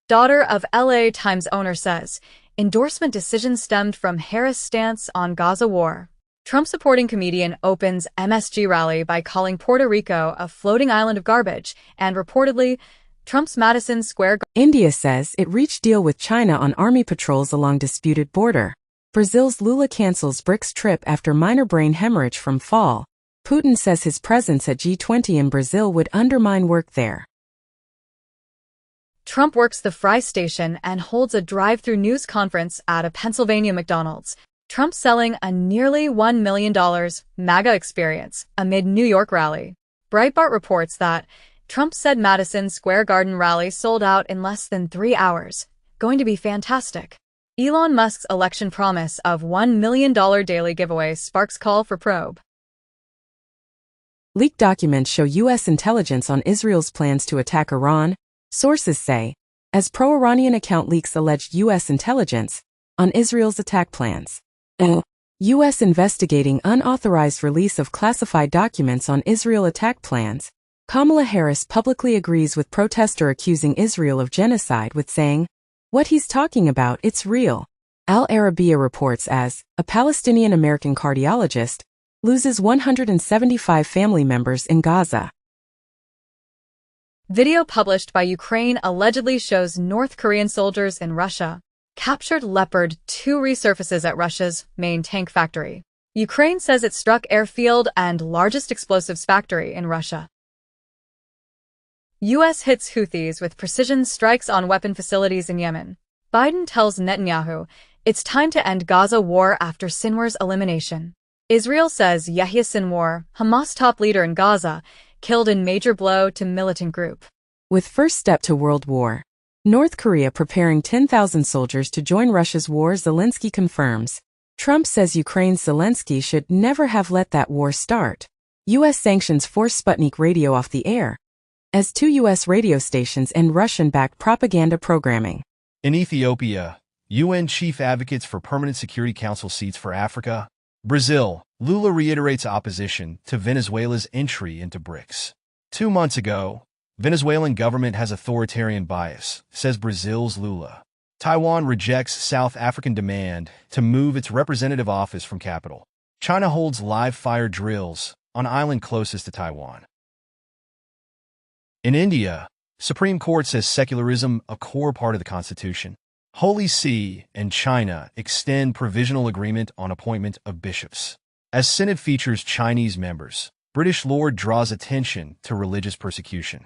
Daughter of LA Times owner says endorsement decision stemmed from Harris' stance on Gaza war. Trump-supporting comedian opens MSG rally by calling Puerto Rico a floating island of garbage, and reportedly, Trump's Madison Square. India says it reached deal with China on army patrols along disputed border. Brazil's Lula cancels BRICS trip after minor brain hemorrhage from fall. Putin says his presence at G20 in Brazil would undermine work there. Trump works the fry station and holds a drive-through news conference at a Pennsylvania McDonald's. Trump selling a nearly $1 million MAGA experience amid New York rally. Breitbart reports that Trump said Madison Square Garden rally sold out in less than 3 hours. Going to be fantastic. Elon Musk's election promise of $1 million daily giveaway sparks call for probe. Leaked documents show U.S. intelligence on Israel's plans to attack Iran, sources say, as pro-Iranian account leaks alleged U.S. intelligence on Israel's attack plans. U.S. investigating unauthorized release of classified documents on Israel attack plans. Kamala Harris publicly agrees with protester accusing Israel of genocide with saying, "What he's talking about, it's real." Al Arabiya reports as a Palestinian-American cardiologist loses 175 family members in Gaza. Video published by Ukraine allegedly shows North Korean soldiers in Russia captured Leopard 2 resurfaces at Russia's main tank factory. Ukraine says it struck airfield and largest explosives factory in Russia. U.S. hits Houthis with precision strikes on weapon facilities in Yemen. Biden tells Netanyahu it's time to end Gaza war after Sinwar's elimination. Israel says Yahya Sinwar, Hamas top leader in Gaza, killed in major blow to militant group. With first step to world war. North Korea preparing 10,000 soldiers to join Russia's war, Zelensky confirms. Trump says Ukraine's Zelensky should never have let that war start. U.S. sanctions force Sputnik radio off the air, as 2 U.S. radio stations end Russian-backed propaganda programming. In Ethiopia, UN chief advocates for permanent Security Council seats for Africa. Brazil, Lula reiterates opposition to Venezuela's entry into BRICS. 2 months ago, Venezuelan government has authoritarian bias, says Brazil's Lula. Taiwan rejects South African demand to move its representative office from capital. China holds live fire drills on island closest to Taiwan. In India, Supreme Court says secularism a core part of the Constitution. Holy See and China extend provisional agreement on appointment of bishops. As Synod features Chinese members, British Lord draws attention to religious persecution.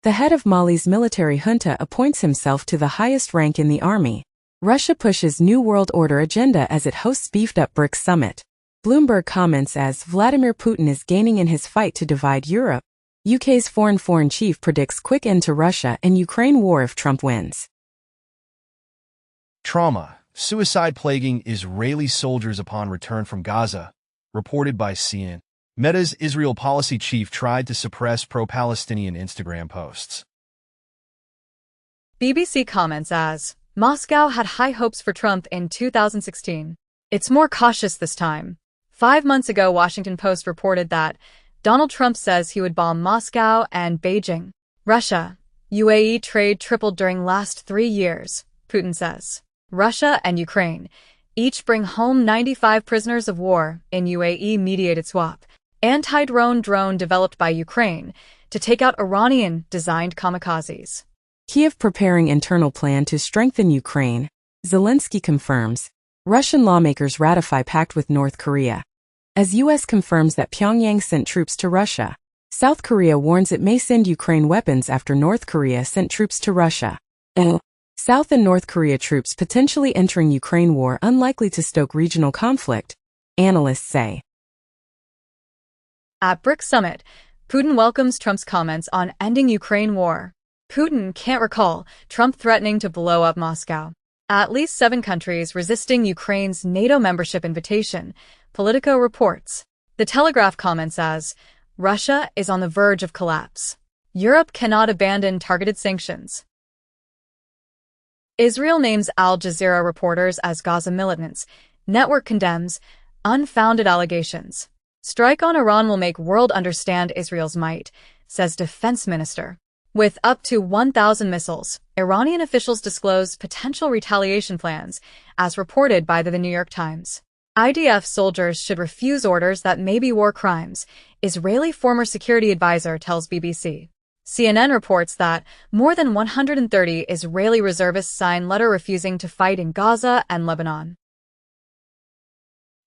The head of Mali's military junta appoints himself to the highest rank in the army. Russia pushes New World Order agenda as it hosts beefed-up BRICS summit. Bloomberg comments as Vladimir Putin is gaining in his fight to divide Europe. UK's foreign chief predicts quick end to Russia and Ukraine war if Trump wins. Trauma, suicide plaguing Israeli soldiers upon return from Gaza, reported by CNN. Meta's Israel policy chief tried to suppress pro-Palestinian Instagram posts. BBC comments as Moscow had high hopes for Trump in 2016. It's more cautious this time. 5 months ago, Washington Post reported that Donald Trump says he would bomb Moscow and Beijing. Russia, UAE trade tripled during last 3 years, Putin says. Russia and Ukraine each bring home 95 prisoners of war in UAE-mediated swap. Anti-drone drone developed by Ukraine to take out Iranian-designed kamikazes. Kiev preparing internal plan to strengthen Ukraine. Zelensky confirms. Russian lawmakers ratify pact with North Korea. As U.S. confirms that Pyongyang sent troops to Russia. South Korea warns it may send Ukraine weapons after North Korea sent troops to Russia. South and North Korea troops potentially entering Ukraine war unlikely to stoke regional conflict, analysts say. At BRICS summit, Putin welcomes Trump's comments on ending Ukraine war. Putin can't recall Trump threatening to blow up Moscow. At least 7 countries resisting Ukraine's NATO membership invitation, Politico reports. The Telegraph comments as, Russia is on the verge of collapse. Europe cannot abandon targeted sanctions. Israel names Al Jazeera reporters as Gaza militants. Network condemns unfounded allegations. Strike on Iran will make world understand Israel's might, says Defense Minister. With up to 1,000 missiles, Iranian officials disclosed potential retaliation plans, as reported by the New York Times. IDF soldiers should refuse orders that may be war crimes, Israeli former security advisor tells BBC. CNN reports that more than 130 Israeli reservists signed letter refusing to fight in Gaza and Lebanon.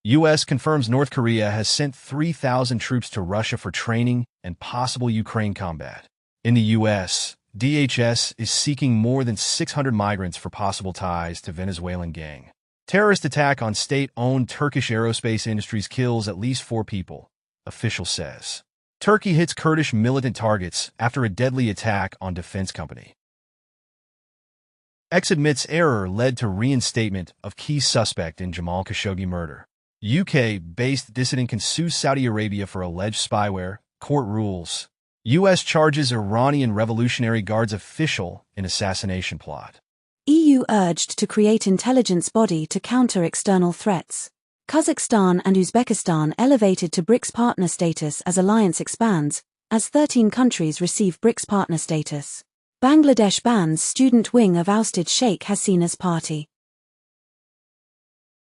U.S. confirms North Korea has sent 3,000 troops to Russia for training and possible Ukraine combat. In the U.S., DHS is seeking more than 600 migrants for possible ties to Venezuelan gang. Terrorist attack on state-owned Turkish aerospace industries kills at least 4 people, official says. Turkey hits Kurdish militant targets after a deadly attack on defense company. X admits error led to reinstatement of key suspect in Jamal Khashoggi murder. UK-based dissident can sue Saudi Arabia for alleged spyware, court rules. U.S. charges Iranian Revolutionary Guards official in assassination plot. EU urged to create intelligence body to counter external threats. Kazakhstan and Uzbekistan elevated to BRICS partner status as alliance expands, as 13 countries receive BRICS partner status. Bangladesh bans student wing of ousted Sheikh Hasina's party.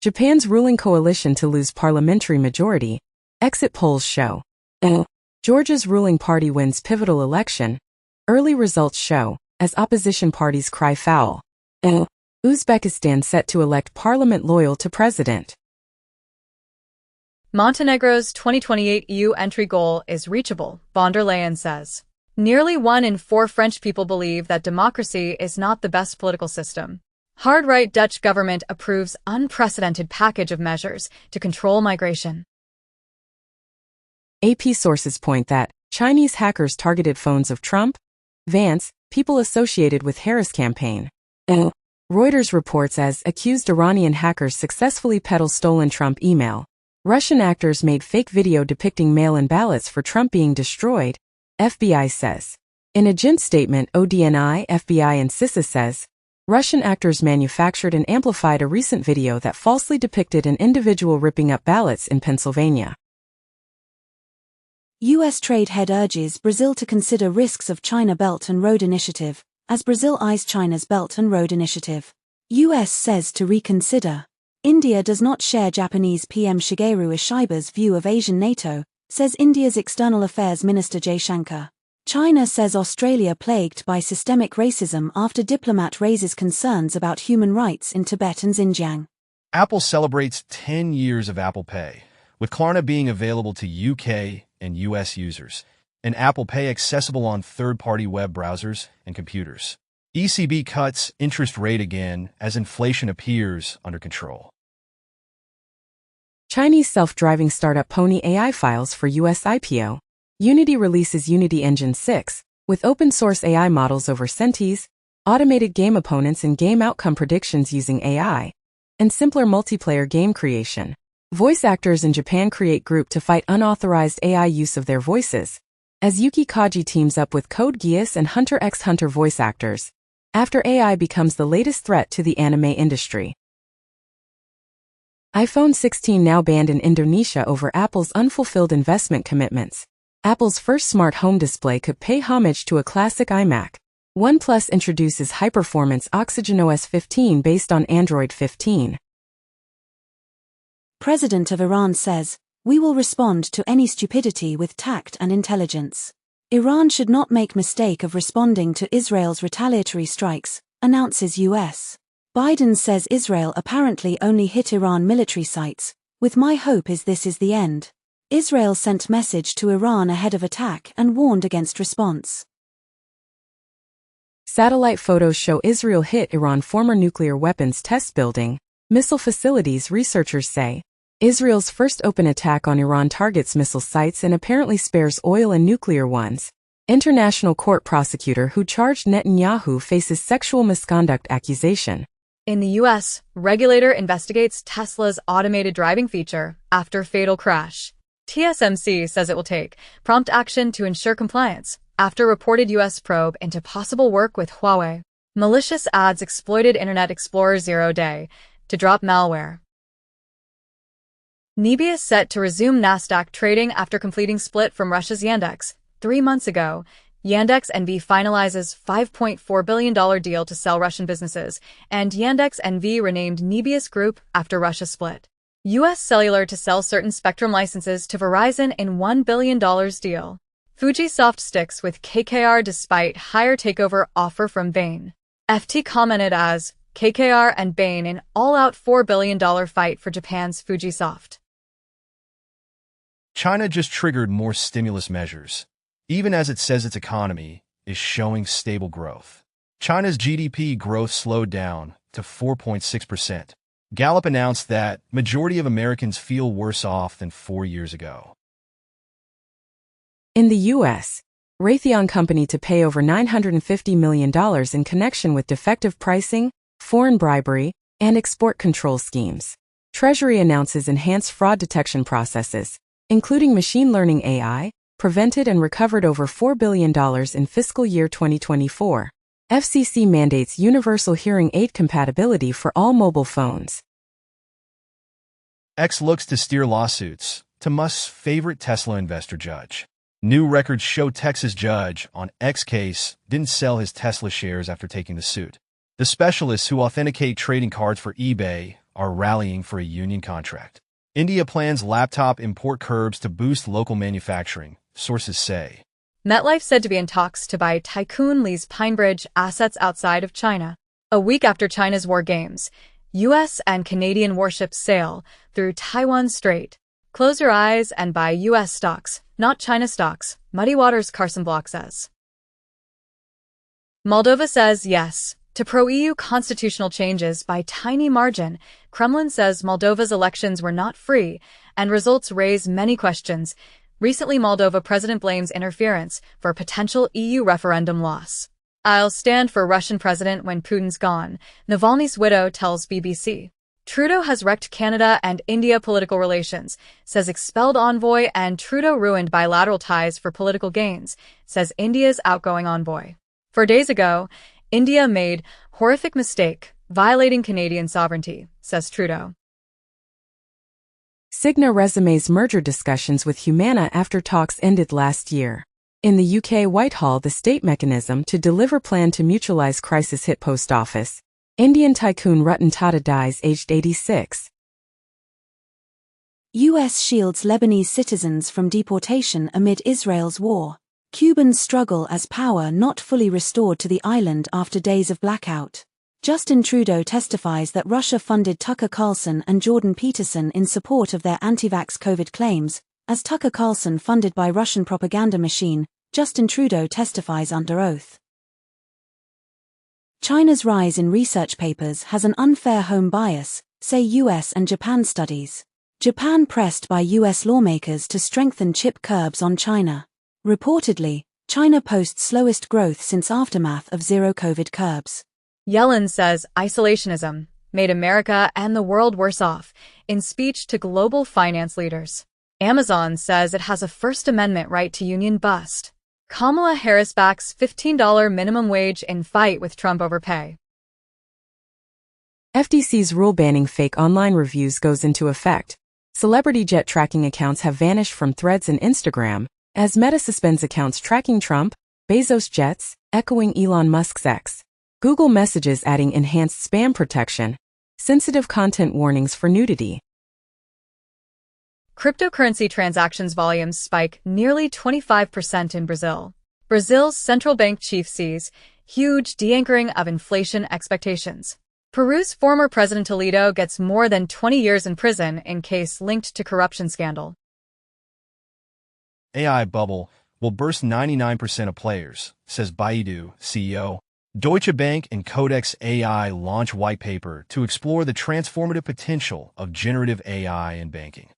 Japan's ruling coalition to lose parliamentary majority, exit polls show. Georgia's ruling party wins pivotal election, early results show, as opposition parties cry foul. Uzbekistan set to elect parliament loyal to president. Montenegro's 2028 EU entry goal is reachable, von der Leyen says. Nearly 1 in 4 French people believe that democracy is not the best political system. Hard-right Dutch government approves unprecedented package of measures to control migration. AP sources point that Chinese hackers targeted phones of Trump, Vance, people associated with Harris campaign. Reuters reports as accused Iranian hackers successfully peddle stolen Trump email. Russian actors made fake video depicting mail-in ballots for Trump being destroyed, FBI says. In a joint statement, ODNI, FBI and CISA says, Russian actors manufactured and amplified a recent video that falsely depicted an individual ripping up ballots in Pennsylvania. U.S. trade head urges Brazil to consider risks of China Belt and Road Initiative, as Brazil eyes China's Belt and Road Initiative. U.S. says to reconsider. India does not share Japanese PM Shigeru Ishiba's view of Asian NATO, says India's External Affairs Minister Jaishankar. China says Australia plagued by systemic racism after diplomat raises concerns about human rights in Tibet and Xinjiang. Apple celebrates 10 years of Apple Pay, with Klarna being available to UK and US users, and Apple Pay accessible on third-party web browsers and computers. ECB cuts interest rate again as inflation appears under control. Chinese self-driving startup Pony AI files for US IPO. Unity releases Unity Engine 6, with open-source AI models over Sentis, automated game opponents and game outcome predictions using AI, and simpler multiplayer game creation. Voice actors in Japan create group to fight unauthorized AI use of their voices, as Yuki Kaji teams up with Code Geass and Hunter x Hunter voice actors, after AI becomes the latest threat to the anime industry. iPhone 16 now banned in Indonesia over Apple's unfulfilled investment commitments. Apple's first smart home display could pay homage to a classic iMac. OnePlus introduces high-performance OxygenOS 15 based on Android 15. President of Iran says, "We will respond to any stupidity with tact and intelligence." Iran should not make mistake of responding to Israel's retaliatory strikes, announces US. Biden says Israel apparently only hit Iran military sites, with "My hope is this is the end." Israel sent message to Iran ahead of attack and warned against response. Satellite photos show Israel hit Iran former nuclear weapons test building, missile facilities, researchers say. Israel's first open attack on Iran targets missile sites and apparently spares oil and nuclear ones. International court prosecutor who charged Netanyahu faces sexual misconduct accusation. In the U.S., regulator investigates Tesla's automated driving feature after fatal crash. TSMC says it will take prompt action to ensure compliance after reported U.S. probe into possible work with Huawei. Malicious ads exploited Internet Explorer 0 day to drop malware. Nebius set to resume Nasdaq trading after completing split from Russia's Yandex 3 months ago. Yandex NV finalizes $5.4 billion deal to sell Russian businesses, and Yandex NV renamed Nebius Group after Russia split. U.S. Cellular to sell certain spectrum licenses to Verizon in $1 billion deal. Fujisoft sticks with KKR despite higher takeover offer from Bain. FT commented as KKR and Bain in all-out $4 billion fight for Japan's Fujisoft. China just triggered more stimulus measures, even as it says its economy is showing stable growth. China's GDP growth slowed down to 4.6%. Gallup announced that majority of Americans feel worse off than 4 years ago. In the U.S., Raytheon Company to pay over $950 million in connection with defective pricing, foreign bribery, and export control schemes. Treasury announces enhanced fraud detection processes, including machine learning AI, prevented and recovered over $4 billion in fiscal year 2024. FCC mandates universal hearing aid compatibility for all mobile phones. X looks to steer lawsuits to Musk's favorite Tesla investor judge. New records show Texas judge on X case didn't sell his Tesla shares after taking the suit. The specialists who authenticate trading cards for eBay are rallying for a union contract. India plans laptop import curbs to boost local manufacturing, sources say. MetLife said to be in talks to buy Tycoon Lee's PineBridge assets outside of China. A week after China's war games, U.S. and Canadian warships sail through Taiwan Strait. Close your eyes and buy U.S. stocks, not China stocks, Muddy Waters' Carson Block says. Moldova says yes to pro-EU constitutional changes by tiny margin. Kremlin says Moldova's elections were not free, and results raise many questions. Recently, Moldova president blames interference for a potential EU referendum loss. I'll stand for Russian president when Putin's gone, Navalny's widow tells BBC. Trudeau has wrecked Canada and India political relations, says expelled envoy, and Trudeau ruined bilateral ties for political gains, says India's outgoing envoy. 4 days ago, India made horrific mistake, violating Canadian sovereignty, says Trudeau. Cigna resumes merger discussions with Humana after talks ended last year. In the UK Whitehall, the state mechanism to deliver plan to mutualize crisis hit post office. Indian tycoon Ratan Tata dies aged 86. U.S. shields Lebanese citizens from deportation amid Israel's war. Cubans struggle as power not fully restored to the island after days of blackout. Justin Trudeau testifies that Russia funded Tucker Carlson and Jordan Peterson in support of their anti-vax COVID claims, as Tucker Carlson funded by Russian propaganda machine. Justin Trudeau testifies under oath. China's rise in research papers has an unfair home bias, say US and Japan studies. Japan pressed by US lawmakers to strengthen chip curbs on China. Reportedly, China posts slowest growth since aftermath of zero COVID curbs. Yellen says isolationism made America and the world worse off in speech to global finance leaders. Amazon says it has a First Amendment right to union bust. Kamala Harris backs $15 minimum wage in fight with Trump over pay. FTC's rule banning fake online reviews goes into effect. Celebrity jet tracking accounts have vanished from Threads and Instagram, as Meta suspends accounts tracking Trump, Bezos jets, echoing Elon Musk's X. Google Messages adding enhanced spam protection, sensitive content warnings for nudity. Cryptocurrency transactions volumes spike nearly 25% in Brazil. Brazil's central bank chief sees huge de-anchoring of inflation expectations. Peru's former President Toledo gets more than 20 years in prison in case linked to corruption scandal. AI bubble will burst 99% of players, says Baidu CEO. Deutsche Bank and Codex AI launch white paper to explore the transformative potential of generative AI in banking.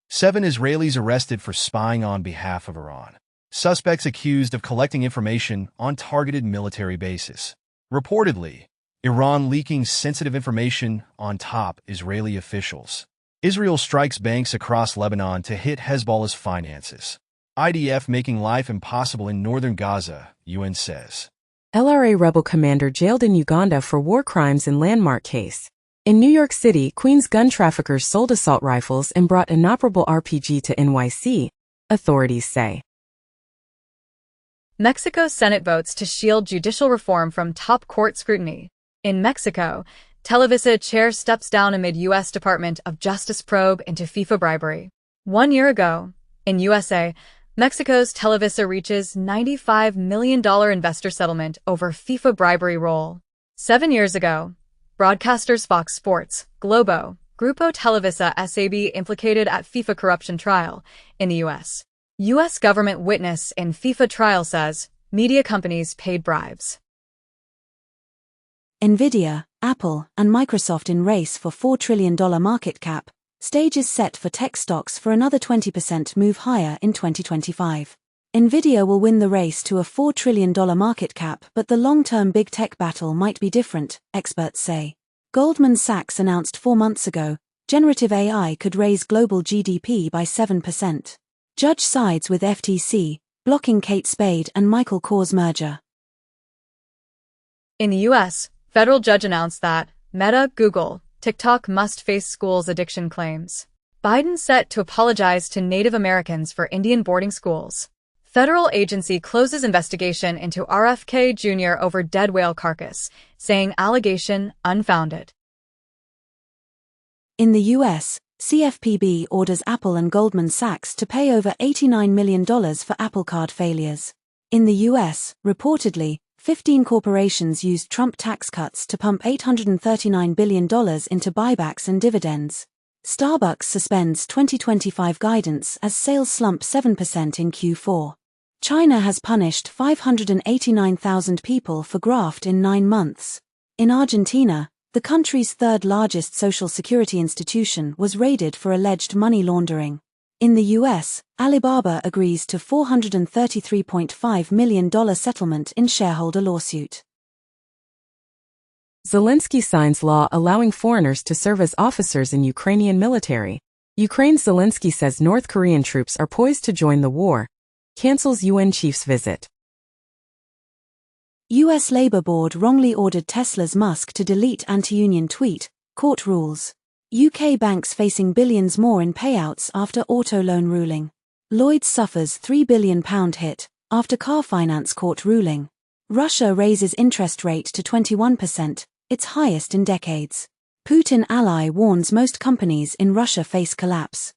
7 Israelis arrested for spying on behalf of Iran. Suspects accused of collecting information on targeted military bases. Reportedly, Iran leaking sensitive information on top Israeli officials. Israel strikes banks across Lebanon to hit Hezbollah's finances. IDF making life impossible in northern Gaza, UN says. LRA rebel commander jailed in Uganda for war crimes in landmark case. In New York City, Queens gun traffickers sold assault rifles and brought inoperable RPG to NYC, authorities say. Mexico's Senate votes to shield judicial reform from top court scrutiny. In Mexico, Televisa chair steps down amid U.S. Department of Justice probe into FIFA bribery. 1 year ago, in USA, Mexico's Televisa reaches $95 million investor settlement over FIFA bribery roll. 7 years ago, broadcasters Fox Sports, Globo, Grupo Televisa SAB implicated at FIFA corruption trial in the U.S. U.S. government witness in FIFA trial says media companies paid bribes. Nvidia, Apple, and Microsoft in race for $4 trillion market cap. Stage is set for tech stocks for another 20% move higher in 2025. Nvidia will win the race to a $4 trillion market cap, but the long-term big tech battle might be different, experts say. Goldman Sachs announced 4 months ago, generative AI could raise global GDP by 7%. Judge sides with FTC, blocking Kate Spade and Michael Kors merger. In the U.S., federal judge announced that Meta, Google, TikTok must face schools addiction claims. Biden set to apologize to Native Americans for Indian boarding schools. Federal agency closes investigation into RFK Jr. over dead whale carcass, saying allegation unfounded. In the U.S., CFPB orders Apple and Goldman Sachs to pay over $89 million for Apple Card failures. In the U.S., reportedly, 15 corporations used Trump tax cuts to pump $839 billion into buybacks and dividends. Starbucks suspends 2025 guidance as sales slump 7% in Q4. China has punished 589,000 people for graft in 9 months. In Argentina, the country's third-largest social security institution was raided for alleged money laundering. In the U.S., Alibaba agrees to $433.5 million settlement in shareholder lawsuit. Zelensky signs law allowing foreigners to serve as officers in Ukrainian military. Ukraine's Zelensky says North Korean troops are poised to join the war. Cancels UN chief's visit. U.S. Labor Board wrongly ordered Tesla's Musk to delete anti-union tweet, court rules. UK banks facing billions more in payouts after auto loan ruling. Lloyds suffers £3 billion hit after car finance court ruling. Russia raises interest rate to 21%, its highest in decades. Putin ally warns most companies in Russia face collapse.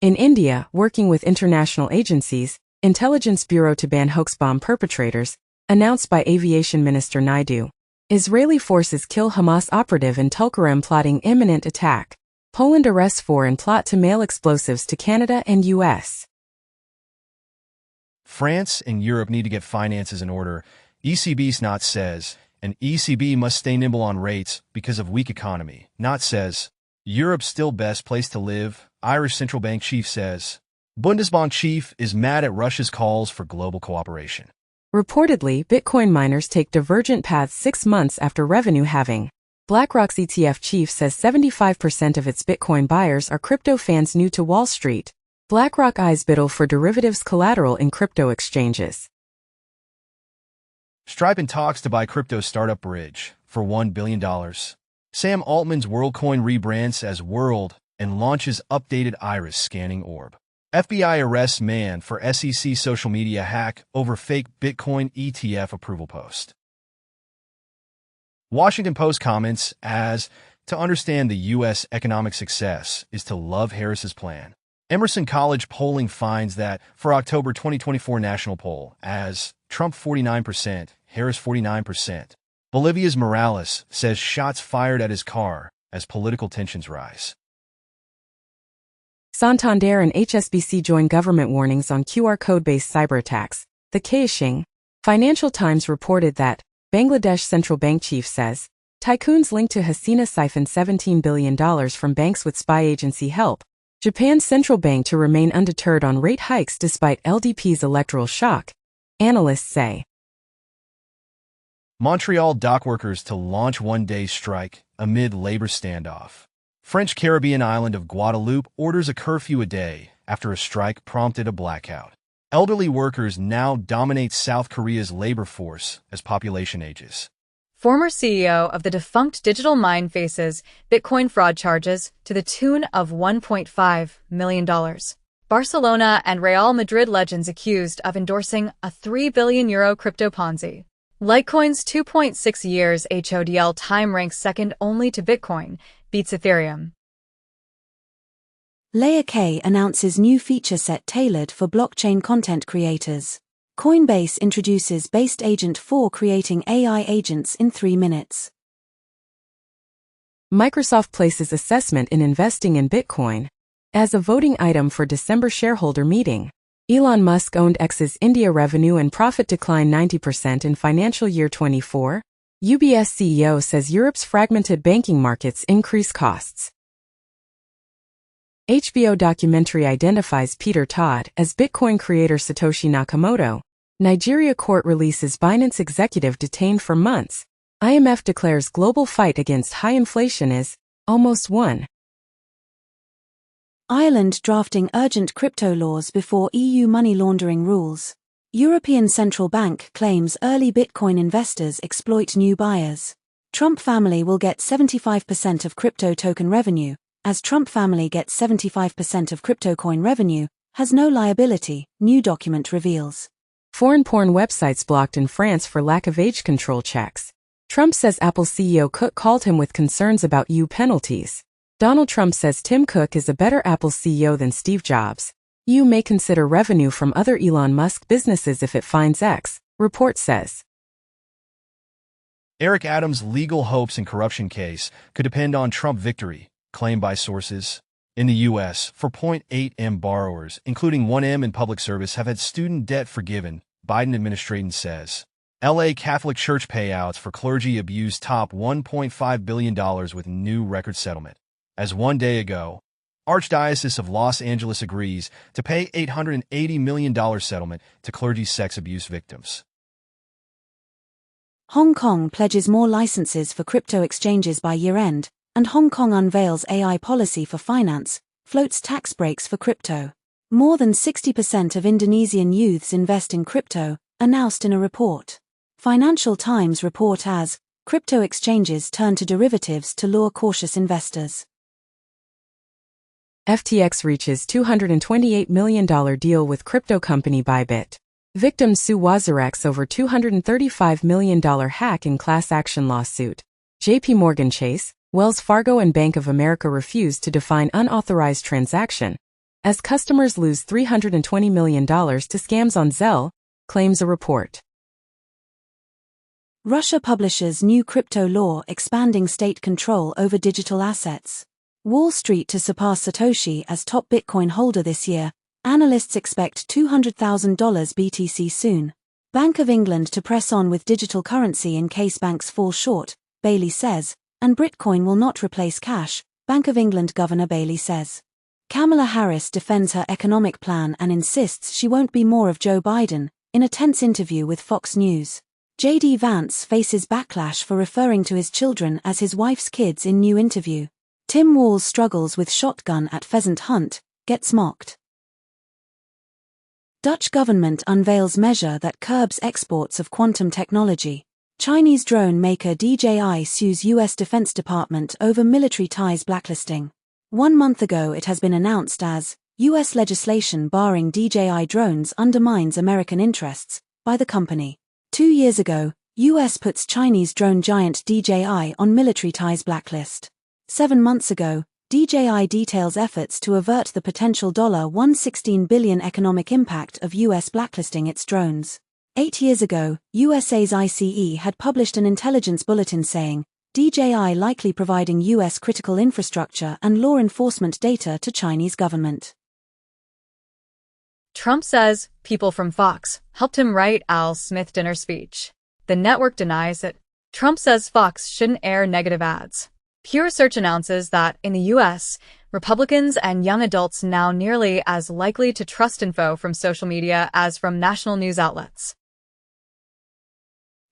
In India, working with international agencies, Intelligence Bureau to ban hoax bomb perpetrators, announced by Aviation Minister Naidu. Israeli forces kill Hamas operative in Tulkarem plotting imminent attack. Poland arrests 4 in plot to mail explosives to Canada and U.S. France and Europe need to get finances in order, ECB not says, and ECB must stay nimble on rates because of weak economy. Not says, Europe's still best place to live, Irish central bank chief says. Bundesbank chief is mad at Russia's calls for global cooperation. Reportedly, Bitcoin miners take divergent paths 6 months after revenue halving. BlackRock's ETF chief says 75% of its Bitcoin buyers are crypto fans new to Wall Street. BlackRock eyes biddle for derivatives collateral in crypto exchanges. Stripe in talks to buy crypto startup Bridge for $1 billion. Sam Altman's WorldCoin rebrands as World and launches updated iris scanning orb. FBI arrests man for SEC social media hack over fake Bitcoin ETF approval post. Washington Post comments as, to understand the U.S. economic success is to love Harris's plan. Emerson College polling finds that for October 2024 national poll, as Trump 49%, Harris 49%. Bolivia's Morales says shots fired at his car as political tensions rise. Santander and HSBC join government warnings on QR code-based cyberattacks. The Kaixing. Financial Times reported that Bangladesh central bank chief says tycoons linked to Hasina siphoned $17 billion from banks with spy agency help. Japan's central bank to remain undeterred on rate hikes despite LDP's electoral shock. Analysts say. Montreal dockworkers to launch one-day strike amid labor standoff. French Caribbean island of Guadeloupe orders a curfew a day after a strike prompted a blackout. Elderly workers now dominate South Korea's labor force as population ages. Former CEO of the defunct digital mine faces Bitcoin fraud charges to the tune of $1.5 million. Barcelona and Real Madrid legends accused of endorsing a €3 billion crypto Ponzi. Litecoin's 2.6 years HODL time ranks second only to Bitcoin, beats Ethereum. Layer K announces new feature set tailored for blockchain content creators. Coinbase introduces Based Agent 4 creating AI agents in 3 minutes. Microsoft places assessment in investing in Bitcoin as a voting item for December shareholder meeting. Elon Musk-owned X's India revenue and profit declined 90% in financial year 24. UBS CEO says Europe's fragmented banking markets increase costs. HBO documentary identifies Peter Todd as Bitcoin creator Satoshi Nakamoto. Nigeria court releases Binance executive detained for months. IMF declares global fight against high inflation is almost won. Ireland drafting urgent crypto laws before EU money laundering rules. European Central Bank claims early Bitcoin investors exploit new buyers. Trump family will get 75% of crypto token revenue, as Trump family gets 75% of crypto coin revenue, has no liability, new document reveals. Foreign porn websites blocked in France for lack of age control checks. Trump says Apple CEO Cook called him with concerns about EU penalties. Donald Trump says Tim Cook is a better Apple CEO than Steve Jobs. EU may consider revenue from other Elon Musk businesses if it finds X, report says. Eric Adams' legal hopes and corruption case could depend on Trump victory, claimed by sources. In the U.S., 4.8 M borrowers, including 1M in public service, have had student debt forgiven, Biden administration says. L.A. Catholic Church payouts for clergy abuse top $1.5 billion with new record settlement. As one day ago, Archdiocese of Los Angeles agrees to pay $880 million settlement to clergy sex abuse victims. Hong Kong pledges more licenses for crypto exchanges by year-end, and Hong Kong unveils AI policy for finance, floats tax breaks for crypto. More than 60% of Indonesian youths invest in crypto, announced in a report. Financial Times report as, crypto exchanges turn to derivatives to lure cautious investors. FTX reaches $228 million deal with crypto company Bybit. Victims sue WazirX over $235 million hack in class action lawsuit. JP Morgan Chase, Wells Fargo and Bank of America refuse to define unauthorized transaction, as customers lose $320 million to scams on Zelle, claims a report. Russia publishes new crypto law expanding state control over digital assets. Wall Street to surpass Satoshi as top Bitcoin holder this year. Analysts expect $200,000 BTC soon. Bank of England to press on with digital currency in case banks fall short, Bailey says, and Bitcoin will not replace cash, Bank of England Governor Bailey says. Kamala Harris defends her economic plan and insists she won't be more of Joe Biden, in a tense interview with Fox News. J.D. Vance faces backlash for referring to his children as his wife's kids in new interview. Tim Walz struggles with shotgun at pheasant hunt, gets mocked. Dutch government unveils measure that curbs exports of quantum technology. Chinese drone maker DJI sues U.S. Defense Department over military ties blacklisting. 1 month ago it has been announced as, U.S. legislation barring DJI drones undermines American interests, by the company. 2 years ago, U.S. puts Chinese drone giant DJI on military ties blacklist. 7 months ago, DJI details efforts to avert the potential $116 billion economic impact of U.S. blacklisting its drones. 8 years ago, USA's ICE had published an intelligence bulletin saying, DJI likely providing U.S. critical infrastructure and law enforcement data to Chinese government. Trump says people from Fox helped him write Al Smith dinner speech. The network denies it. Trump says Fox shouldn't air negative ads. Pew Research announces that, in the U.S., Republicans and young adults now nearly as likely to trust info from social media as from national news outlets.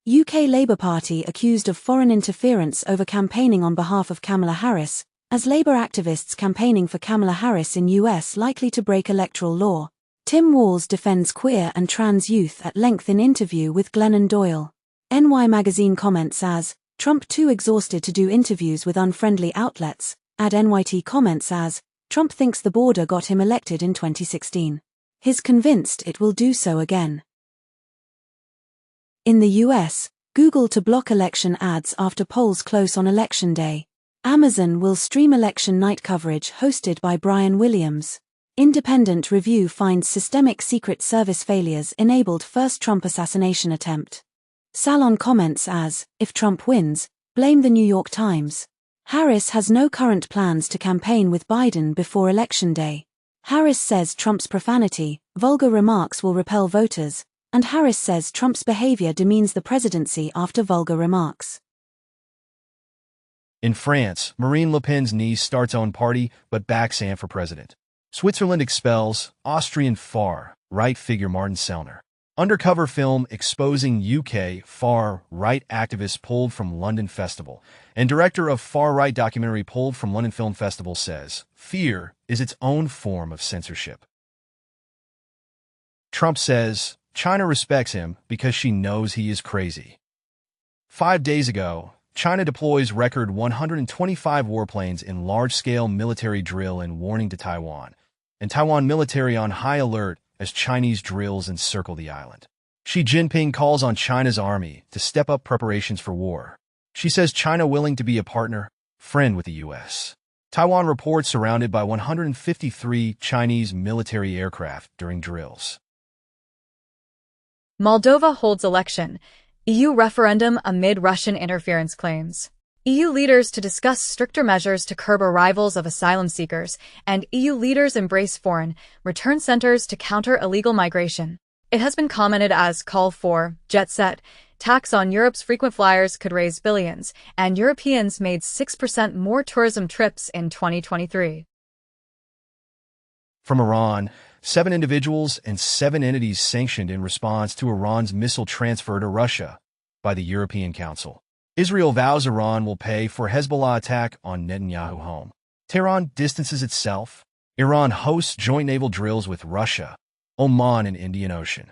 UK Labour Party accused of foreign interference over campaigning on behalf of Kamala Harris, as Labour activists campaigning for Kamala Harris in US likely to break electoral law. Tim Walz defends queer and trans youth at length in interview with Glennon Doyle. NY Magazine comments as, Trump too exhausted to do interviews with unfriendly outlets, NYT comments as, Trump thinks the border got him elected in 2016. He's convinced it will do so again. In the US, Google to block election ads after polls close on Election Day. Amazon will stream election night coverage hosted by Brian Williams. Independent review finds systemic Secret Service failures enabled first Trump assassination attempt. Salon comments as, if Trump wins, blame the New York Times. Harris has no current plans to campaign with Biden before Election Day. Harris says Trump's profanity, vulgar remarks will repel voters, and Harris says Trump's behavior demeans the presidency after vulgar remarks. In France, Marine Le Pen's niece starts own party but backs Anne for president. Switzerland expels Austrian far-right figure Martin Sellner. Undercover film exposing UK far-right activists pulled from London Festival. And director of far-right documentary pulled from London Film Festival says, fear is its own form of censorship. Trump says, China respects him because she knows he is crazy. 5 days ago, China deploys record 125 warplanes in large-scale military drill and warning to Taiwan, and Taiwan military on high alert as Chinese drills encircle the island. Xi Jinping calls on China's army to step up preparations for war. She says China willing to be a partner, friend with the U.S. Taiwan reports surrounded by 153 Chinese military aircraft during drills. Moldova holds election. EU referendum amid Russian interference claims. EU leaders to discuss stricter measures to curb arrivals of asylum seekers, and EU leaders embrace foreign return centers to counter illegal migration. It has been commented as call for jet set. Tax on Europe's frequent flyers could raise billions, and Europeans made 6% more tourism trips in 2023. From Iran, 7 individuals and 7 entities sanctioned in response to Iran's missile transfer to Russia by the European Council. Israel vows Iran will pay for Hezbollah attack on Netanyahu home. Tehran distances itself. Iran hosts joint naval drills with Russia, Oman, and Indian Ocean.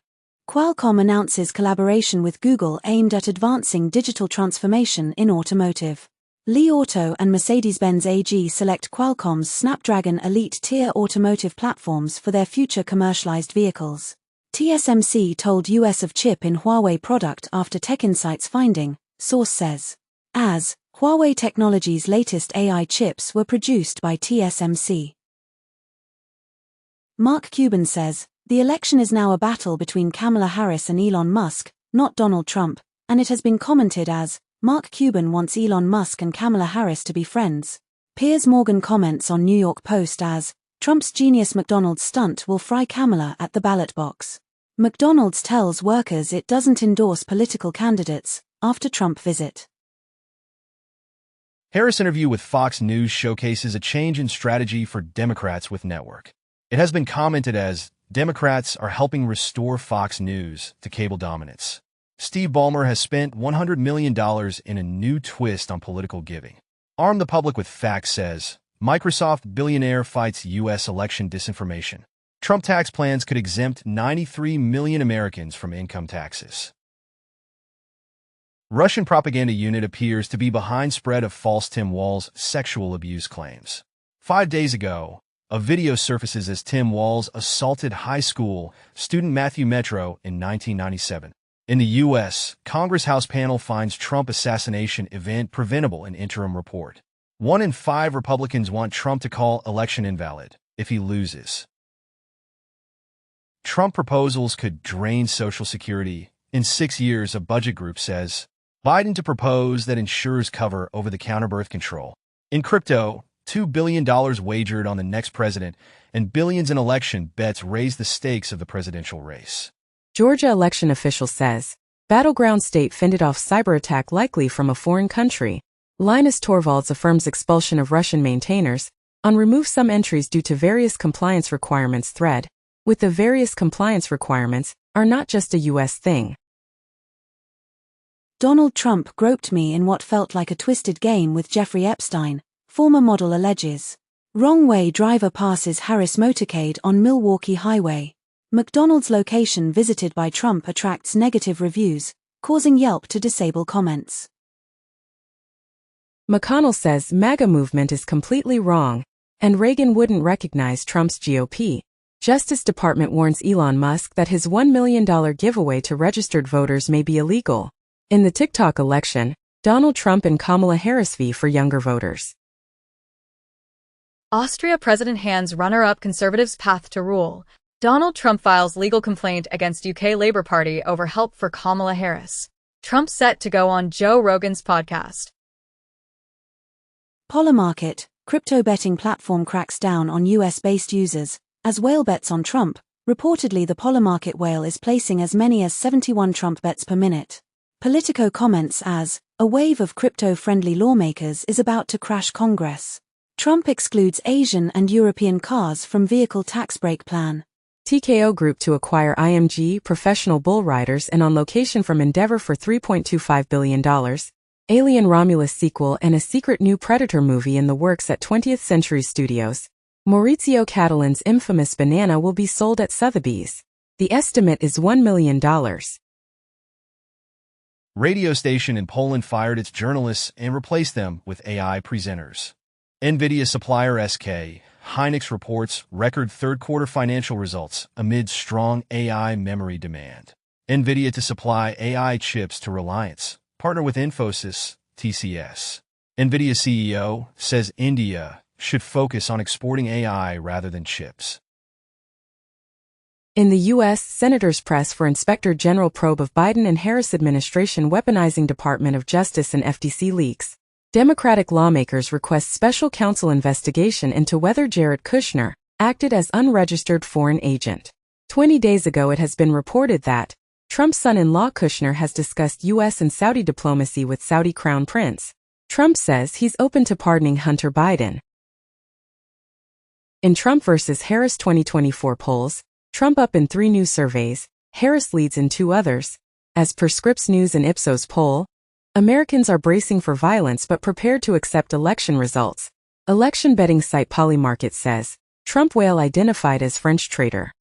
Qualcomm announces collaboration with Google aimed at advancing digital transformation in automotive. Li Auto and Mercedes-Benz AG select Qualcomm's Snapdragon Elite tier automotive platforms for their future commercialized vehicles. TSMC told US of chip in Huawei product after TechInsights finding, source says. As Huawei Technologies' latest AI chips were produced by TSMC. Mark Cuban says, the election is now a battle between Kamala Harris and Elon Musk, not Donald Trump, and it has been commented as, Mark Cuban wants Elon Musk and Kamala Harris to be friends. Piers Morgan comments on New York Post as, Trump's genius McDonald's stunt will fry Kamala at the ballot box. McDonald's tells workers it doesn't endorse political candidates after Trump visit. Harris interview with Fox News showcases a change in strategy for Democrats with network. It has been commented as, Democrats are helping restore Fox News to cable dominance. Steve Ballmer has spent $100 million in a new twist on political giving. Arm the Public with Facts says, Microsoft billionaire fights U.S. election disinformation. Trump tax plans could exempt 93 million Americans from income taxes. Russian propaganda unit appears to be behind spread of false Tim Walz sexual abuse claims. 5 days ago, a video surfaces as Tim Walz assaulted high school student Matthew Metro in 1997. In the U.S., Congress House panel finds Trump assassination event preventable in interim report. 1 in 5 Republicans want Trump to call election invalid if he loses. Trump proposals could drain Social Security in 6 years, a budget group says. Biden to propose that ensures cover over-the-counter birth control. In crypto, $2 billion wagered on the next president, and billions in election bets raise the stakes of the presidential race. Georgia election official says, battleground state fended off cyber attack likely from a foreign country. Linus Torvalds affirms expulsion of Russian maintainers on remove some entries due to various compliance requirements thread, with the various compliance requirements are not just a U.S. thing. Donald Trump groped me in what felt like a twisted game with Jeffrey Epstein, former model alleges. Wrong way driver passes Harris motorcade on Milwaukee Highway. McDonald's location visited by Trump attracts negative reviews, causing Yelp to disable comments. McConnell says MAGA movement is completely wrong. And Reagan wouldn't recognize Trump's GOP. Justice Department warns Elon Musk that his $1 million giveaway to registered voters may be illegal. In the TikTok election, Donald Trump and Kamala Harris v. for younger voters. Austria president hands runner-up Conservatives' path to rule. Donald Trump files legal complaint against UK Labour Party over help for Kamala Harris. Trump set to go on Joe Rogan's podcast. Polymarket, crypto betting platform cracks down on US-based users, as whale bets on Trump. Reportedly the Polymarket whale is placing as many as 71 Trump bets per minute. Politico comments as, a wave of crypto-friendly lawmakers is about to crash Congress. Trump excludes Asian and European cars from vehicle tax break plan. TKO Group to acquire IMG Professional Bull Riders and on location from Endeavor for $3.25 billion. Alien Romulus sequel and a secret new Predator movie in the works at 20th Century Studios. Maurizio Catalan's infamous banana will be sold at Sotheby's. The estimate is $1 million. Radio station in Poland fired its journalists and replaced them with AI presenters. NVIDIA supplier SK Hynix reports record third-quarter financial results amid strong AI memory demand. NVIDIA to supply AI chips to Reliance, partner with Infosys, TCS. NVIDIA CEO says India should focus on exporting AI rather than chips. In the U.S., senators press for Inspector General probe of Biden and Harris administration weaponizing Department of Justice and FTC leaks. Democratic lawmakers request special counsel investigation into whether Jared Kushner acted as unregistered foreign agent. 20 days ago it has been reported that Trump's son-in-law Kushner has discussed U.S. and Saudi diplomacy with Saudi Crown Prince. Trump says he's open to pardoning Hunter Biden. In Trump versus Harris 2024 polls, Trump up in 3 new surveys, Harris leads in 2 others. As per Scripps News and Ipsos poll, Americans are bracing for violence but prepared to accept election results. Election betting site Polymarket says, Trump whale identified as French traitor.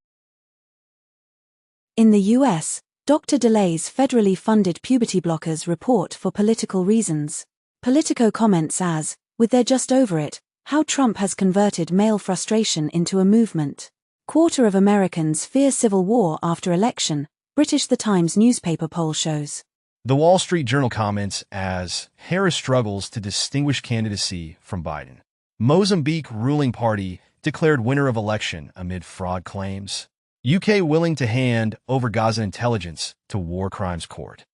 In the U.S., doctor delays federally funded puberty blockers report for political reasons. Politico comments as, with their just over it, how Trump has converted male frustration into a movement. Quarter of Americans fear civil war after election, British The Times newspaper poll shows. The Wall Street Journal comments as Harris struggles to distinguish candidacy from Biden. Mozambique ruling party declared winner of election amid fraud claims. UK willing to hand over Gaza intelligence to war crimes court.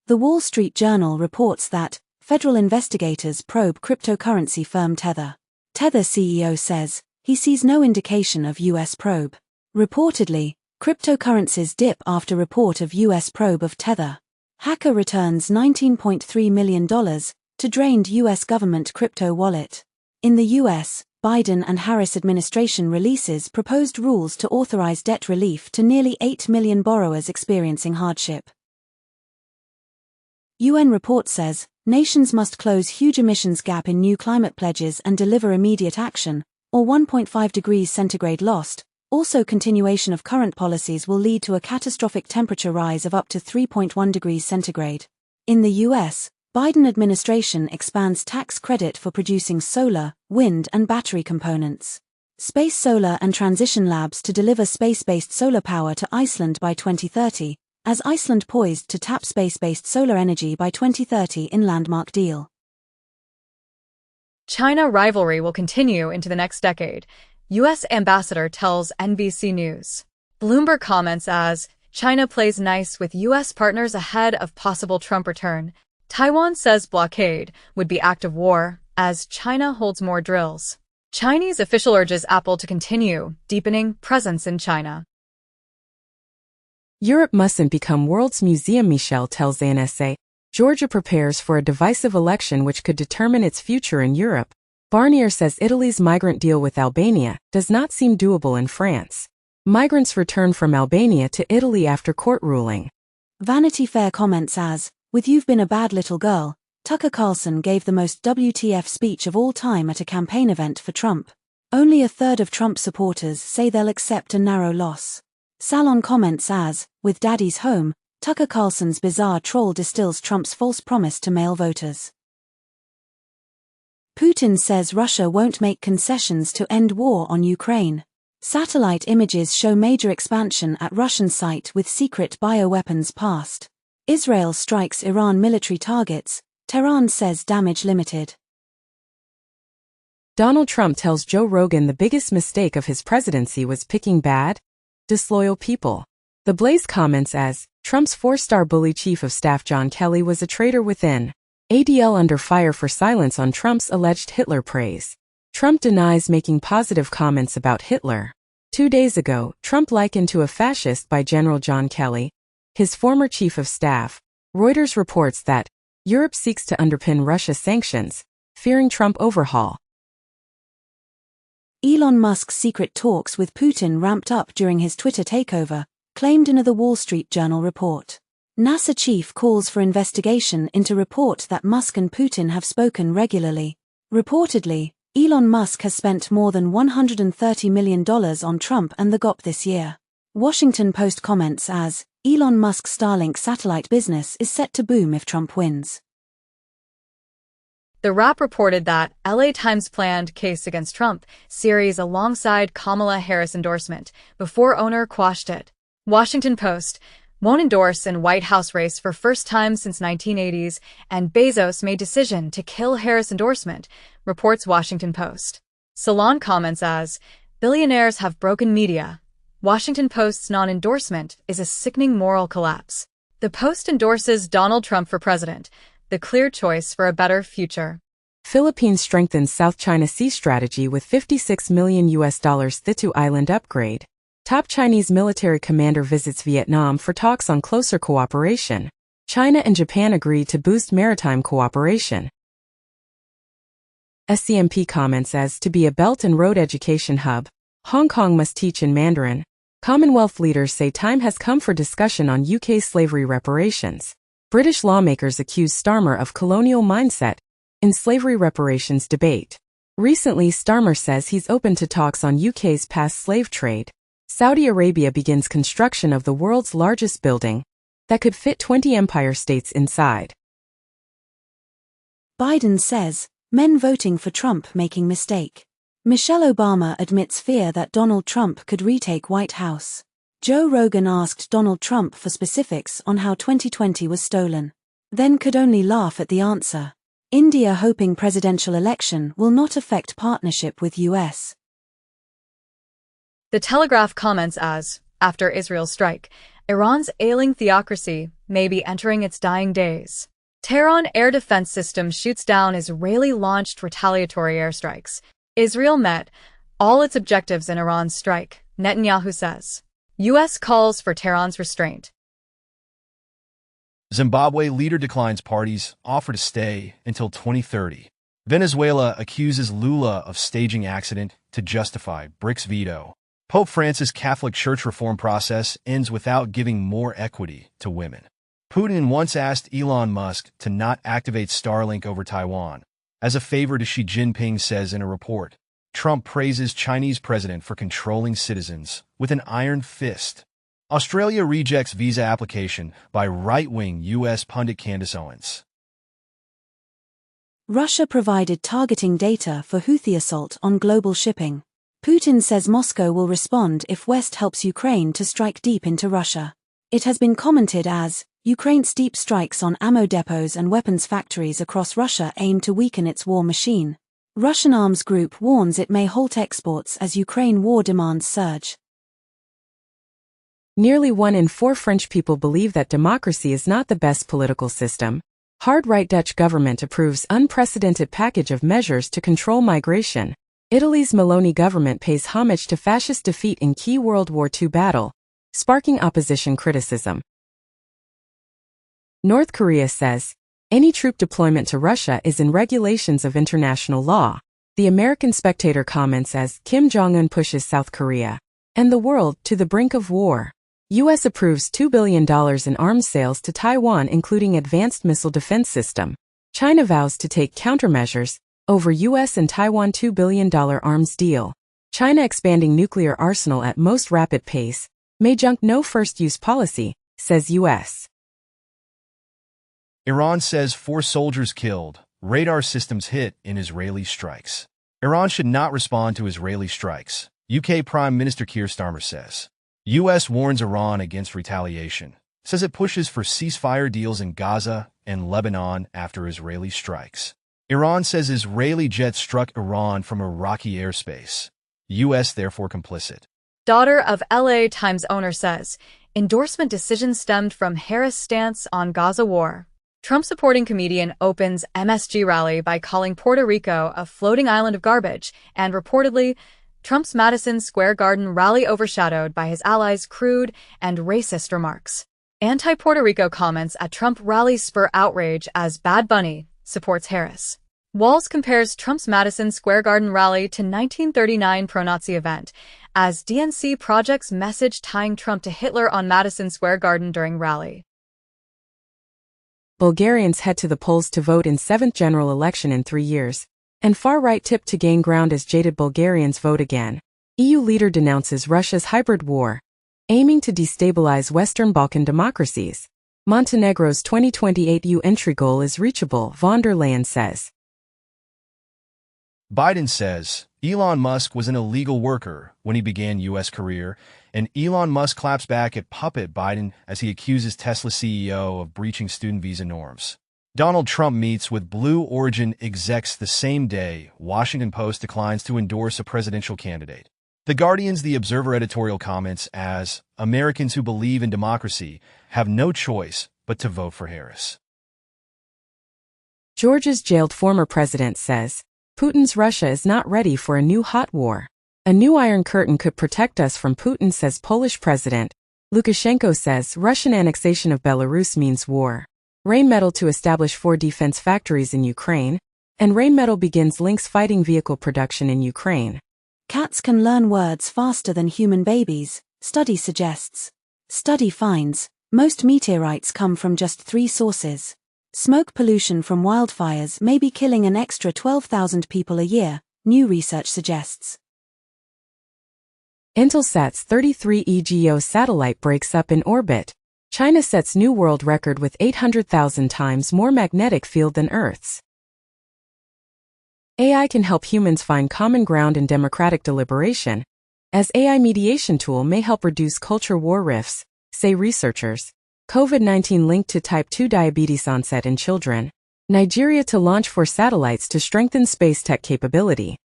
The Wall Street Journal reports that federal investigators probe cryptocurrency firm Tether. Tether CEO says he sees no indication of U.S. probe. Reportedly, cryptocurrencies dip after report of U.S. probe of Tether. Hacker returns $19.3 million to drained U.S. government crypto wallet. In the U.S., Biden and Harris administration releases proposed rules to authorize debt relief to nearly 8 million borrowers experiencing hardship. UN report says, nations must close huge emissions gap in new climate pledges and deliver immediate action, or 1.5 degrees centigrade lost. Also, continuation of current policies will lead to a catastrophic temperature rise of up to 3.1 degrees centigrade. In the U.S., Biden administration expands tax credit for producing solar, wind and battery components. Space Solar and Transition Labs to deliver space-based solar power to Iceland by 2030, as Iceland poised to tap space-based solar energy by 2030 in landmark deal. China rivalry will continue into the next decade, U.S. ambassador tells NBC News. Bloomberg comments as, China plays nice with U.S. partners ahead of possible Trump return. Taiwan says blockade would be act of war, as China holds more drills. Chinese official urges Apple to continue deepening presence in China. Europe mustn't become world's museum, Michel tells ANSA. Georgia prepares for a divisive election which could determine its future in Europe. Barnier says Italy's migrant deal with Albania does not seem doable in France. Migrants return from Albania to Italy after court ruling. Vanity Fair comments as, with You've Been a Bad Little Girl, Tucker Carlson gave the most WTF speech of all time at a campaign event for Trump. Only a third of Trump supporters say they'll accept a narrow loss. Salon comments as, with Daddy's Home, Tucker Carlson's bizarre troll distills Trump's false promise to male voters. Putin says Russia won't make concessions to end war on Ukraine. Satellite images show major expansion at Russian site with secret bioweapons passed. Israel strikes Iran military targets, Tehran says damage limited. Donald Trump tells Joe Rogan the biggest mistake of his presidency was picking bad, disloyal people. The Blaze comments as, Trump's four-star bully chief of staff John Kelly was a traitor within. ADL under fire for silence on Trump's alleged Hitler praise. Trump denies making positive comments about Hitler. 2 days ago, Trump likened to a fascist by General John Kelly, his former chief of staff. Reuters reports that Europe seeks to underpin Russia sanctions, fearing Trump overhaul. Elon Musk's secret talks with Putin ramped up during his Twitter takeover, claimed in a Wall Street Journal report. NASA chief calls for investigation into report that Musk and Putin have spoken regularly. Reportedly, Elon Musk has spent more than $130 million on Trump and the GOP this year. Washington Post comments as, Elon Musk's Starlink satellite business is set to boom if Trump wins. The Wrap reported that LA Times planned case against Trump series alongside Kamala Harris endorsement before owner quashed it. Washington Post won't endorse in White House race for first time since 1980s, and Bezos made decision to kill Harris endorsement, reports Washington Post. Salon comments as, billionaires have broken media. Washington Post's non-endorsement is a sickening moral collapse. The Post endorses Donald Trump for president, the clear choice for a better future. Philippines strengthens South China Sea strategy with $56 million Thitu Island upgrade. Top Chinese military commander visits Vietnam for talks on closer cooperation. China and Japan agree to boost maritime cooperation. SCMP comments as, to be a Belt and Road education hub, Hong Kong must teach in Mandarin. Commonwealth leaders say time has come for discussion on UK slavery reparations. British lawmakers accuse Starmer of colonial mindset in slavery reparations debate. Recently, Starmer says he's open to talks on UK's past slave trade. Saudi Arabia begins construction of the world's largest building that could fit 20 empire states inside. Biden says, men voting for Trump making mistake. Michelle Obama admits fear that Donald Trump could retake White House. Joe Rogan asked Donald Trump for specifics on how 2020 was stolen. Then could only laugh at the answer. India hoping presidential election will not affect partnership with US. The Telegraph comments as, after Israel's strike, Iran's ailing theocracy may be entering its dying days. Tehran air defense system shoots down Israeli-launched retaliatory airstrikes. Israel met all its objectives in Iran's strike, Netanyahu says. U.S. calls for Tehran's restraint. Zimbabwe leader declines party's offer to stay until 2030. Venezuela accuses Lula of staging accident to justify BRICS veto. Pope Francis' Catholic Church reform process ends without giving more equity to women. Putin once asked Elon Musk to not activate Starlink over Taiwan, as a favor to Xi Jinping, says in a report. Trump praises Chinese president for controlling citizens with an iron fist. Australia rejects visa application by right-wing U.S. pundit Candace Owens. Russia provided targeting data for Houthi assault on global shipping. Putin says Moscow will respond if West helps Ukraine to strike deep into Russia. It has been commented as, Ukraine's deep strikes on ammo depots and weapons factories across Russia aim to weaken its war machine. Russian arms group warns it may halt exports as Ukraine war demands surge. Nearly 1 in 4 French people believe that democracy is not the best political system. Hard-right Dutch government approves unprecedented package of measures to control migration. Italy's Meloni government pays homage to fascist defeat in key World War II battle, sparking opposition criticism. North Korea says, any troop deployment to Russia is in regulations of international law. The American Spectator comments as Kim Jong-un pushes South Korea and the world to the brink of war. U.S. approves $2 billion in arms sales to Taiwan, including advanced missile defense system. China vows to take countermeasures over U.S. and Taiwan $2 billion arms deal. China expanding nuclear arsenal at most rapid pace, may junk no first-use policy, says U.S. Iran says 4 soldiers killed, radar systems hit in Israeli strikes. Iran should not respond to Israeli strikes, UK Prime Minister Keir Starmer says. US warns Iran against retaliation, says it pushes for ceasefire deals in Gaza and Lebanon after Israeli strikes. Iran says Israeli jets struck Iran from Iraqi airspace. US therefore complicit. Daughter of LA Times owner says endorsement decision stemmed from Harris' stance on Gaza war. Trump-supporting comedian opens MSG rally by calling Puerto Rico a floating island of garbage, and reportedly, Trump's Madison Square Garden rally overshadowed by his allies' crude and racist remarks. Anti-Puerto Rico comments at Trump rally spur outrage as Bad Bunny supports Harris. Walls compares Trump's Madison Square Garden rally to 1939 pro-Nazi event, as DNC projects message tying Trump to Hitler on Madison Square Garden during rally. Bulgarians head to the polls to vote in 7th general election in 3 years, and far-right tipped to gain ground as jaded Bulgarians vote again. EU leader denounces Russia's hybrid war, aiming to destabilize Western Balkan democracies. Montenegro's 2028 EU entry goal is reachable, von der Leyen says. Biden says Elon Musk was an illegal worker when he began U.S. career, and Elon Musk claps back at puppet Biden as he accuses Tesla CEO of breaching student visa norms. Donald Trump meets with Blue Origin execs the same day. Washington Post declines to endorse a presidential candidate. The Guardian's The Observer editorial comments as Americans who believe in democracy have no choice but to vote for Harris. Georgia's jailed former president says Putin's Russia is not ready for a new hot war. A new Iron Curtain could protect us from Putin, says Polish President. Lukashenko says Russian annexation of Belarus means war. Rheinmetall to establish 4 defense factories in Ukraine, and Rheinmetall begins Lynx fighting vehicle production in Ukraine. Cats can learn words faster than human babies, study suggests. Study finds most meteorites come from just 3 sources. Smoke pollution from wildfires may be killing an extra 12,000 people a year, new research suggests. Intelsat's 33E GEO satellite breaks up in orbit. China sets new world record with 800,000 times more magnetic field than Earth's. AI can help humans find common ground in democratic deliberation, as AI mediation tool may help reduce culture war rifts, say researchers. COVID-19 linked to type 2 diabetes onset in children. Nigeria to launch 4 satellites to strengthen space tech capability.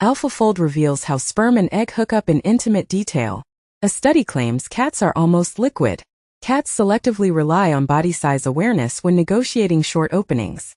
AlphaFold reveals how sperm and egg hook up in intimate detail. A study claims cats are almost liquid. Cats selectively rely on body size awareness when negotiating short openings.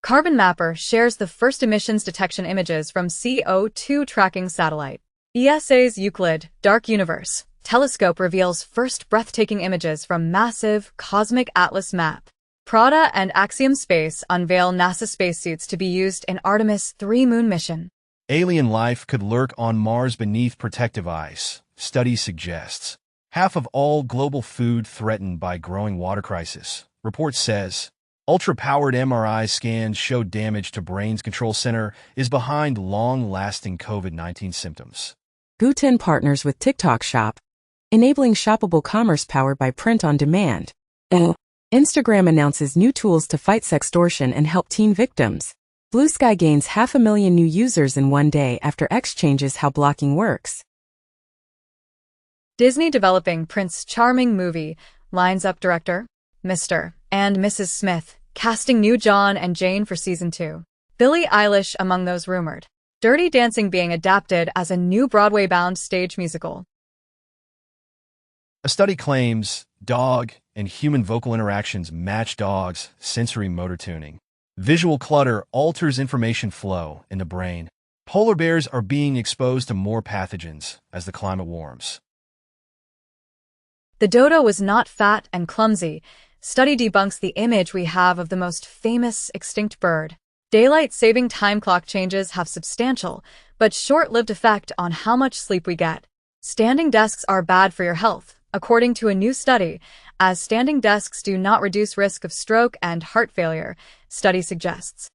Carbon Mapper shares the first emissions detection images from CO2 tracking satellite. ESA's Euclid Dark Universe telescope reveals first breathtaking images from massive cosmic atlas map. Prada and Axiom Space unveil NASA spacesuits to be used in Artemis 3 moon mission. Alien life could lurk on Mars beneath protective ice, study suggests. Half of all global food threatened by growing water crisis, report says. Ultra-powered MRI scans show damage to brain's control center is behind long-lasting COVID-19 symptoms. Guten partners with TikTok Shop, enabling shoppable commerce powered by print on demand. Instagram announces new tools to fight sextortion and help teen victims. Blue Sky gains 500,000 new users in one day after X changes how blocking works. Disney developing Prince Charming movie lines up director Mr. and Mrs. Smith, casting new John and Jane for season 2. Billie Eilish among those rumored. Dirty Dancing being adapted as a new Broadway-bound stage musical. A study claims dog and human vocal interactions match dogs' sensory motor tuning. Visual clutter alters information flow in the brain. Polar bears are being exposed to more pathogens as the climate warms. The dodo was not fat and clumsy. Study debunks the image we have of the most famous extinct bird. Daylight saving time clock changes have substantial but short-lived effect on how much sleep we get. Standing desks are bad for your health, according to a new study, as standing desks do not reduce risk of stroke and heart failure, study suggests.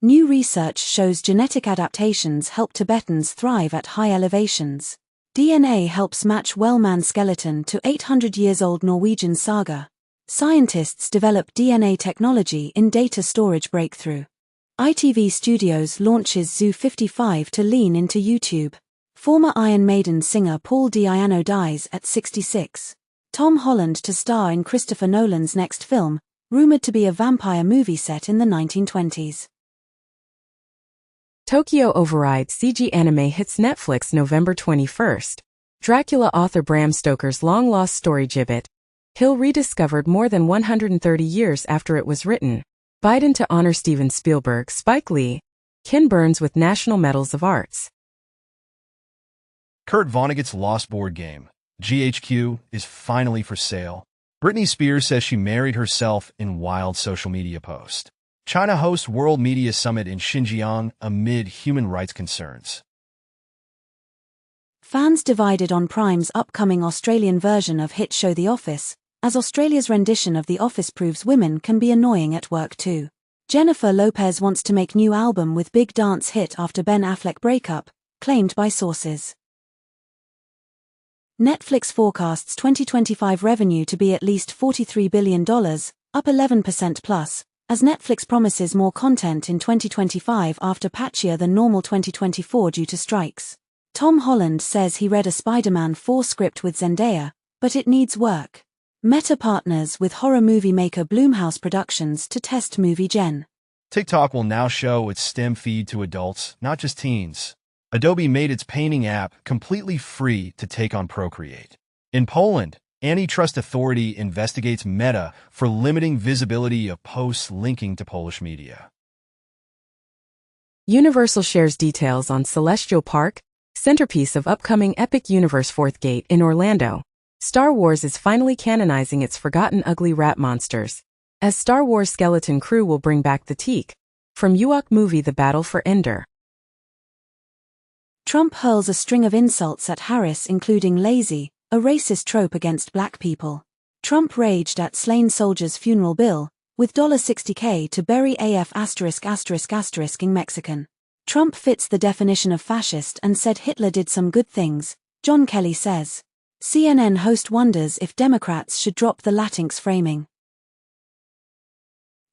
New research shows genetic adaptations help Tibetans thrive at high elevations. DNA helps match Wellman skeleton to 800 years old Norwegian saga. Scientists develop DNA technology in data storage breakthrough. ITV Studios launches Zoo 55 to lean into YouTube. Former Iron Maiden singer Paul Di'Anno dies at 66. Tom Holland to star in Christopher Nolan's next film, rumored to be a vampire movie set in the 1920s. Tokyo Override CG anime hits Netflix November 21st. Dracula author Bram Stoker's long-lost story Gibbet Hill rediscovered more than 130 years after it was written. Biden to honor Steven Spielberg, Spike Lee, Ken Burns with National Medals of Arts. Kurt Vonnegut's Lost board game, GHQ, is finally for sale. Britney Spears says she married herself in wild social media post. China hosts World Media Summit in Xinjiang amid human rights concerns. Fans divided on Prime's upcoming Australian version of hit show The Office, as Australia's rendition of The Office proves women can be annoying at work too. Jennifer Lopez wants to make new album with big dance hit after Ben Affleck breakup, claimed by sources. Netflix forecasts 2025 revenue to be at least $43 billion, up 11% plus, as Netflix promises more content in 2025 after patchier than normal 2024 due to strikes. Tom Holland says he read a Spider-Man 4 script with Zendaya, but it needs work. Meta partners with horror movie maker Blumhouse Productions to test movie gen. TikTok will now show its STEM feed to adults, not just teens. Adobe made its painting app completely free to take on Procreate. In Poland, Antitrust Authority investigates Meta for limiting visibility of posts linking to Polish media. Universal shares details on Celestial Park, centerpiece of upcoming Epic Universe 4th Gate in Orlando. Star Wars is finally canonizing its forgotten ugly rat monsters, as Star Wars Skeleton Crew will bring back the teak from Ewok movie The Battle for Endor. Trump hurls a string of insults at Harris including lazy, a racist trope against black people. Trump raged at slain soldiers' funeral bill, with $60K to bury AF *****ing Mexican. Trump fits the definition of fascist and said Hitler did some good things, John Kelly says. CNN host wonders if Democrats should drop the Latinx framing.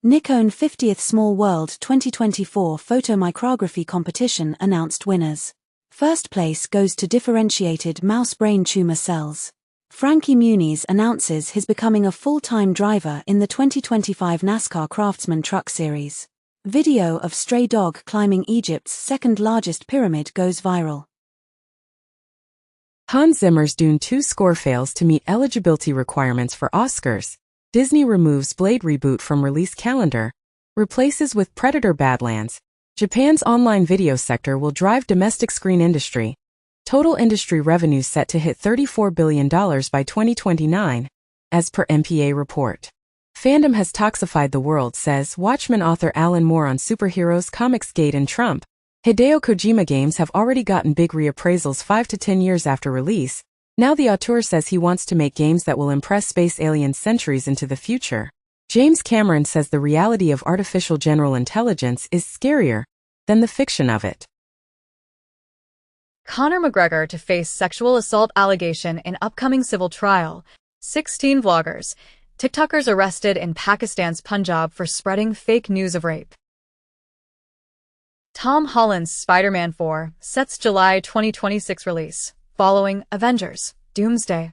Nikon 50th Small World 2024 Photomicrography Competition announced winners. First place goes to differentiated mouse brain tumor cells. Frankie Muniz announces his becoming a full-time driver in the 2025 NASCAR Craftsman Truck Series. Video of stray dog climbing Egypt's second-largest pyramid goes viral. Hans Zimmer's Dune 2 score fails to meet eligibility requirements for Oscars. Disney removes Blade reboot from release calendar, replaces with Predator Badlands. Japan's online video sector will drive domestic screen industry. Total industry revenue set to hit $34 billion by 2029, as per MPA report. Fandom has toxified the world, says Watchmen author Alan Moore on superheroes, Comicsgate and Trump. Hideo Kojima games have already gotten big reappraisals 5 to 10 years after release. Now the auteur says he wants to make games that will impress space aliens centuries into the future. James Cameron says the reality of artificial general intelligence is scarier than the fiction of it. Conor McGregor to face sexual assault allegation in upcoming civil trial. 16 vloggers, TikTokers arrested in Pakistan's Punjab for spreading fake news of rape. Tom Holland's Spider-Man 4 sets July 2026 release, following Avengers: Doomsday.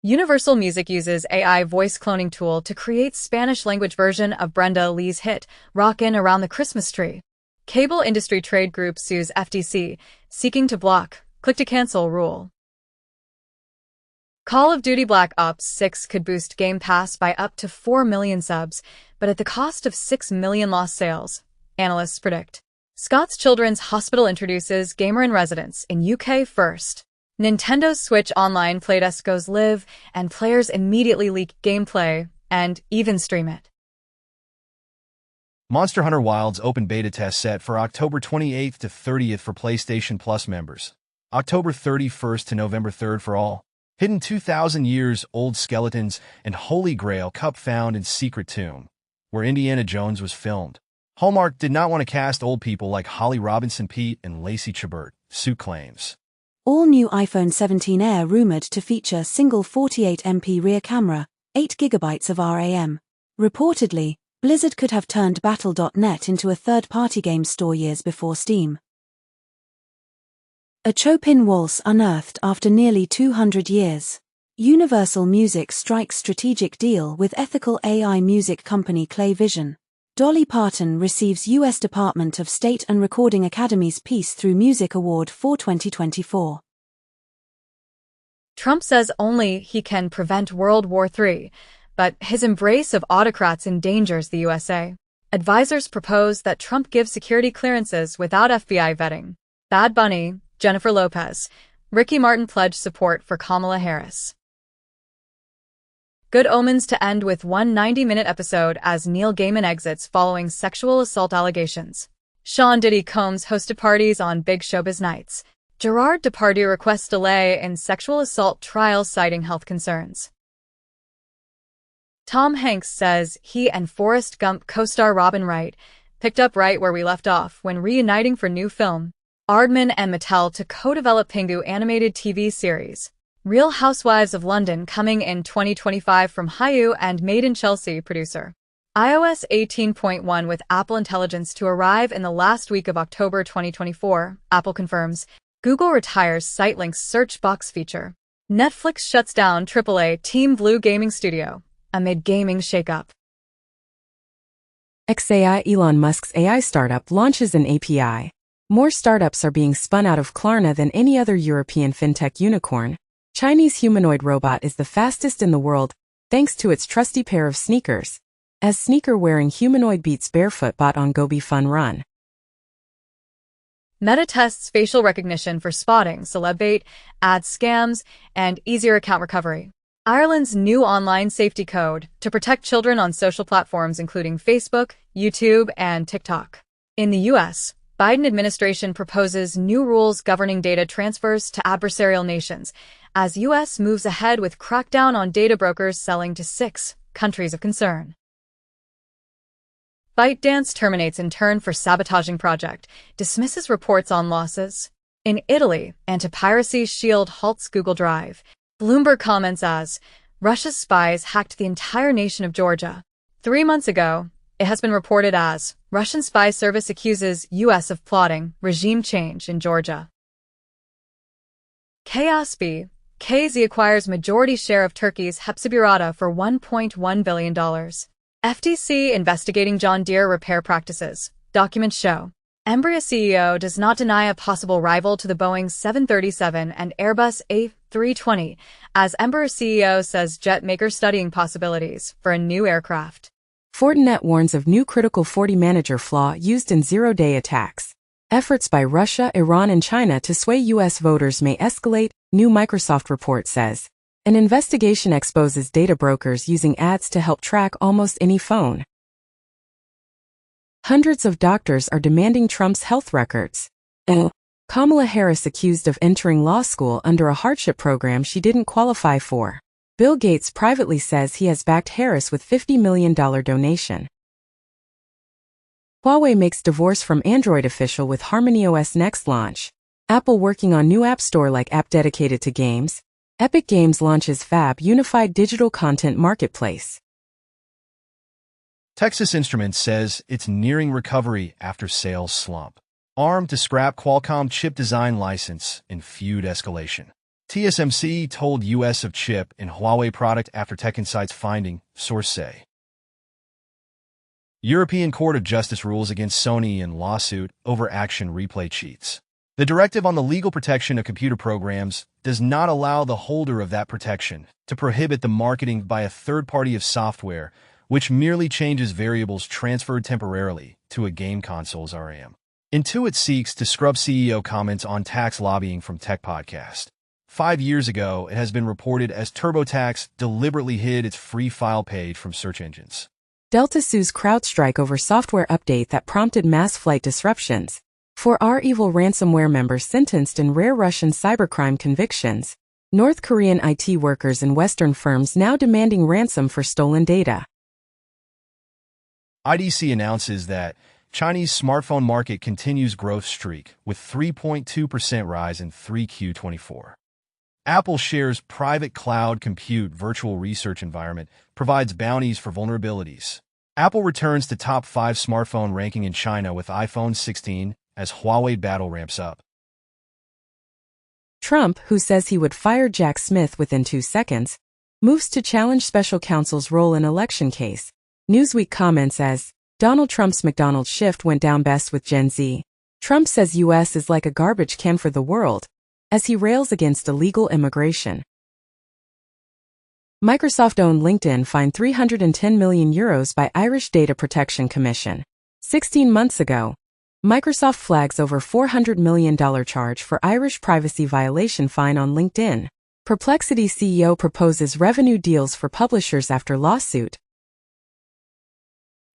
Universal Music uses AI voice cloning tool to create Spanish-language version of Brenda Lee's hit, Rockin' Around the Christmas Tree. Cable industry trade group sues FTC, seeking to block click-to-cancel rule. Call of Duty Black Ops 6 could boost Game Pass by up to 4 million subs, but at the cost of 6 million lost sales, analysts predict. Scots Children's Hospital introduces Gamer in Residence in UK first. Nintendo's Switch Online playtest goes live, and players immediately leak gameplay and even stream it. Monster Hunter Wilds open beta test set for October 28th to 30th for PlayStation Plus members. October 31st to November 3rd for all. Hidden 2,000 years old skeletons and Holy Grail cup found in Secret Tomb, where Indiana Jones was filmed. Hallmark did not want to cast old people like Holly Robinson Peete and Lacey Chabert, suit claims. All new iPhone 17 Air rumored to feature single 48MP rear camera, 8 gigabytes of RAM. Reportedly, Blizzard could have turned Battle.net into a third-party game store years before Steam. A Chopin waltz unearthed after nearly 200 years. Universal Music strikes strategic deal with ethical AI music company Clay Vision. Dolly Parton receives U.S. Department of State and Recording Academy's Peace Through Music Award for 2024. Trump says only he can prevent World War III, but his embrace of autocrats endangers the USA. Advisors propose that Trump give security clearances without FBI vetting. Bad Bunny, Jennifer Lopez, Ricky Martin pledged support for Kamala Harris. Good omens to end with one 90-minute episode as Neil Gaiman exits following sexual assault allegations. Sean Diddy Combs hosted parties on big showbiz nights. Gerard Depardieu requests delay in sexual assault trial citing health concerns. Tom Hanks says he and Forrest Gump co-star Robin Wright picked up right where we left off when reuniting for new film. Aardman and Mattel to co-develop Pingu animated TV series. Real Housewives of London coming in 2025 from Hayu and Made in Chelsea producer. iOS 18.1 with Apple Intelligence to arrive in the last week of October 2024, Apple confirms. Google retires SiteLink's search box feature. Netflix shuts down AAA Team Blue gaming studio amid gaming shakeup. XAI Elon Musk's AI startup launches an API. More startups are being spun out of Klarna than any other European fintech unicorn. Chinese humanoid robot is the fastest in the world, thanks to its trusty pair of sneakers. As sneaker-wearing humanoid beats barefoot bot on Gobi Fun Run. Meta tests facial recognition for spotting celeb bait, ad scams, and easier account recovery. Ireland's new online safety code to protect children on social platforms including Facebook, YouTube, and TikTok. In the U.S., Biden administration proposes new rules governing data transfers to adversarial nations, as U.S. moves ahead with crackdown on data brokers selling to 6 countries of concern. ByteDance terminates intern for sabotaging project, dismisses reports on losses. In Italy, anti-piracy shield halts Google Drive. Bloomberg comments as, Russia's spies hacked the entire nation of Georgia. 3 months ago, it has been reported as, Russian spy service accuses U.S. of plotting regime change in Georgia. KZ acquires majority share of Turkey's Hepsiburada for $1.1 billion. FTC investigating John Deere repair practices. Documents show. Embraer CEO does not deny a possible rival to the Boeing 737 and Airbus A320, as Embraer CEO says jet maker studying possibilities for a new aircraft. Fortinet warns of new critical 40 manager flaw used in zero-day attacks. Efforts by Russia, Iran, and China to sway U.S. voters may escalate, new Microsoft report says. An investigation exposes data brokers using ads to help track almost any phone. Hundreds of doctors are demanding Trump's health records. Kamala Harris accused of entering law school under a hardship program she didn't qualify for. Bill Gates privately says he has backed Harris with $50 million donation. Huawei makes divorce from Android official with HarmonyOS next launch. Apple working on new app store-like app dedicated to games. Epic Games launches Fab Unified Digital Content Marketplace. Texas Instruments says it's nearing recovery after sales slump. ARM to scrap Qualcomm chip design license in feud escalation. TSMC told U.S. of chip in Huawei product after TechInsights finding, source say. European Court of Justice rules against Sony in lawsuit over action replay cheats. The directive on the legal protection of computer programs does not allow the holder of that protection to prohibit the marketing by a third party of software which merely changes variables transferred temporarily to a game console's RAM. Intuit seeks to scrub CEO comments on tax lobbying from Tech Podcast. 5 years ago, it has been reported as TurboTax deliberately hid its free file page from search engines. Delta sues CrowdStrike over software update that prompted mass flight disruptions. 4R evil ransomware members sentenced in rare Russian cybercrime convictions. North Korean IT workers in Western firms now demanding ransom for stolen data. IDC announces that Chinese smartphone market continues growth streak with 3.2% rise in 3Q24. Apple shares private cloud compute virtual research environment provides bounties for vulnerabilities. Apple returns to top 5 smartphone ranking in China with iPhone 16 as Huawei battle ramps up. Trump, who says he would fire Jack Smith within 2 seconds, moves to challenge special counsel's role in election case. Newsweek comments as, Donald Trump's McDonald's shift went down best with Gen Z. Trump says U.S. is like a garbage can for the world, as he rails against illegal immigration. Microsoft-owned LinkedIn fined €310 million by Irish Data Protection Commission. 16 months ago, Microsoft flags over $400 million charge for Irish privacy violation fine on LinkedIn. Perplexity CEO proposes revenue deals for publishers after lawsuit.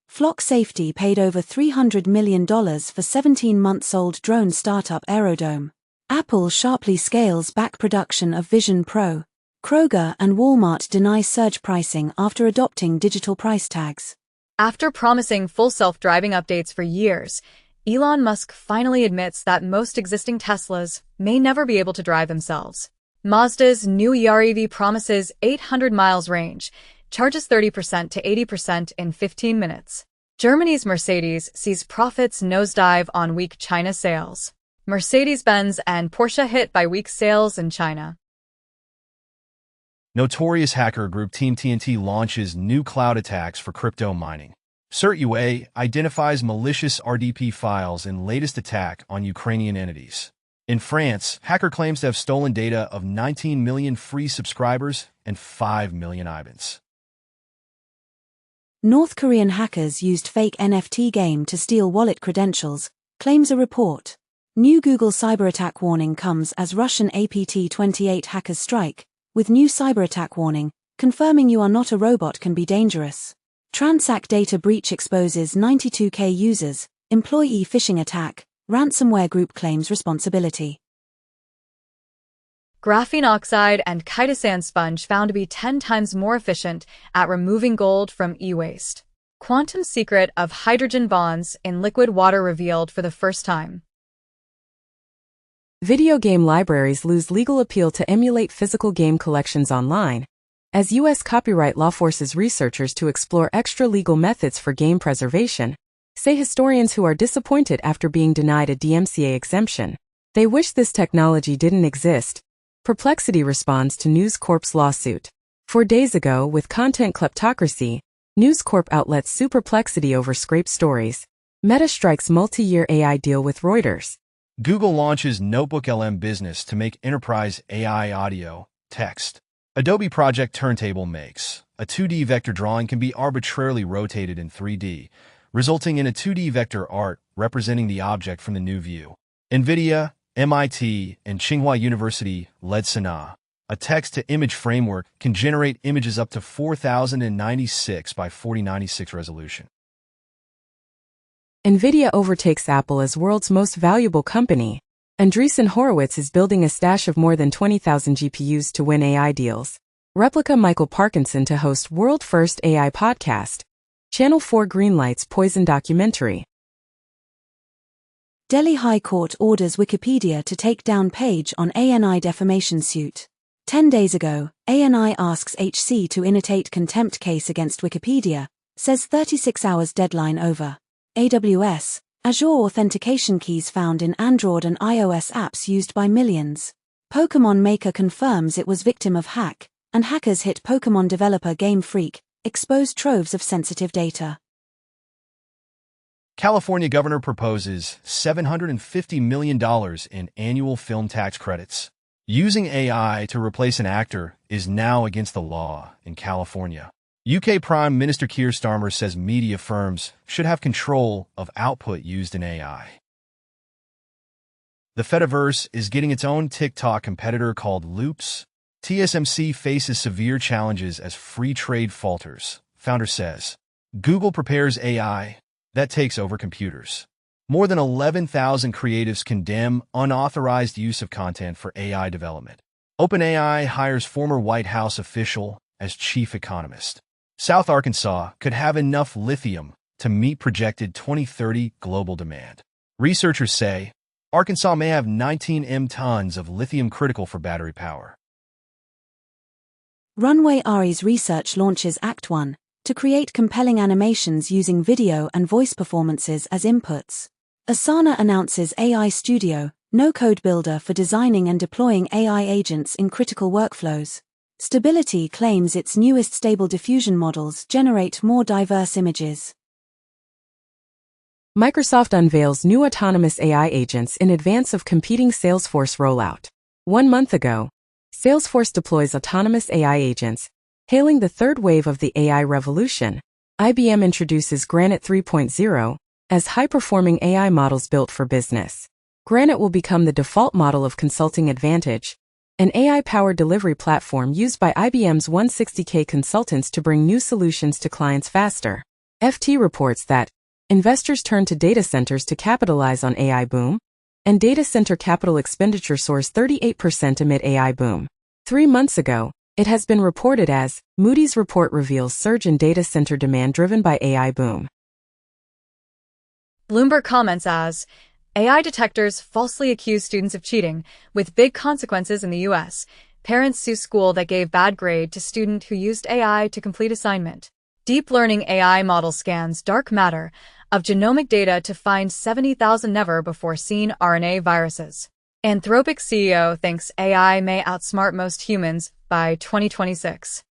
Flock Safety paid over $300 million for 17-month-old drone startup Aerodome. Apple sharply scales back production of Vision Pro. Kroger and Walmart deny surge pricing after adopting digital price tags. After promising full self-driving updates for years, Elon Musk finally admits that most existing Teslas may never be able to drive themselves. Mazda's new EREV promises 800 miles range, charges 30% to 80% in 15 minutes. Germany's Mercedes sees profits nosedive on weak China sales. Mercedes-Benz and Porsche hit by weak sales in China. Notorious hacker group Team TNT launches new cloud attacks for crypto mining. CertUA identifies malicious RDP files in latest attack on Ukrainian entities. In France, hacker claims to have stolen data of 19 million free subscribers and 5 million IBANs. North Korean hackers used fake NFT game to steal wallet credentials, claims a report. New Google cyber attack warning comes as Russian APT-28 hackers strike, with new cyber attack warning, confirming you are not a robot can be dangerous. Transact data breach exposes 92K users, employee phishing attack, ransomware group claims responsibility. Graphene oxide and chitosan sponge found to be 10 times more efficient at removing gold from e-waste. Quantum secret of hydrogen bonds in liquid water revealed for the first time. Video game libraries lose legal appeal to emulate physical game collections online, as U.S. copyright law forces researchers to explore extra-legal methods for game preservation, say historians who are disappointed after being denied a DMCA exemption. They wish this technology didn't exist. Perplexity responds to News Corp's lawsuit. 4 days ago, with content kleptocracy, News Corp outlets sue Perplexity over scraped stories. Meta strikes multi-year AI deal with Reuters. Google launches Notebook LM Business to make enterprise AI audio, text. Adobe Project Turntable makes a 2D vector drawing can be arbitrarily rotated in 3D, resulting in a 2D vector art representing the object from the new view. NVIDIA, MIT, and Tsinghua University led Sana. A text-to-image framework can generate images up to 4096 by 4096 resolution. NVIDIA overtakes Apple as world's most valuable company. Andreessen Horowitz is building a stash of more than 20,000 GPUs to win AI deals. Replica Michael Parkinson to host world-first AI podcast. Channel 4 greenlights Poison documentary. Delhi High Court orders Wikipedia to take down page on ANI defamation suit. 10 days ago, ANI asks HC to initiate contempt case against Wikipedia, says 36 hours deadline over. AWS, Azure authentication keys found in Android and iOS apps used by millions. Pokémon Maker confirms it was victim of hack, and hackers hit Pokémon developer Game Freak, exposed troves of sensitive data. California governor proposes $750 million in annual film tax credits. Using AI to replace an actor is now against the law in California. UK Prime Minister Keir Starmer says media firms should have control of output used in AI. The Fediverse is getting its own TikTok competitor called Loops. TSMC faces severe challenges as free trade falters, founder says. Google prepares AI that takes over computers. More than 11,000 creatives condemn unauthorized use of content for AI development. OpenAI hires former White House official as chief economist. South Arkansas could have enough lithium to meet projected 2030 global demand. Researchers say Arkansas may have 19 tons of lithium critical for battery power. Runway Ari's research launches Act 1 to create compelling animations using video and voice performances as inputs. Asana announces AI Studio, no-code builder for designing and deploying AI agents in critical workflows. Stability claims its newest Stable Diffusion models generate more diverse images. Microsoft unveils new autonomous AI agents in advance of competing Salesforce rollout. 1 month ago, Salesforce deploys autonomous AI agents. Hailing the third wave of the AI revolution, IBM introduces Granite 3.0 as high-performing AI models built for business. Granite will become the default model of Consulting Advantage, an AI-powered delivery platform used by IBM's 160K consultants to bring new solutions to clients faster. FT reports that investors turn to data centers to capitalize on AI boom, and data center capital expenditure soars 38% amid AI boom. 3 months ago, it has been reported as Moody's report reveals surge in data center demand driven by AI boom. Bloomberg comments as AI detectors falsely accuse students of cheating, with big consequences in the U.S. Parents sue school that gave bad grade to student who used AI to complete assignment. Deep learning AI model scans dark matter of genomic data to find 70,000 never-before-seen RNA viruses. Anthropic CEO thinks AI may outsmart most humans by 2026.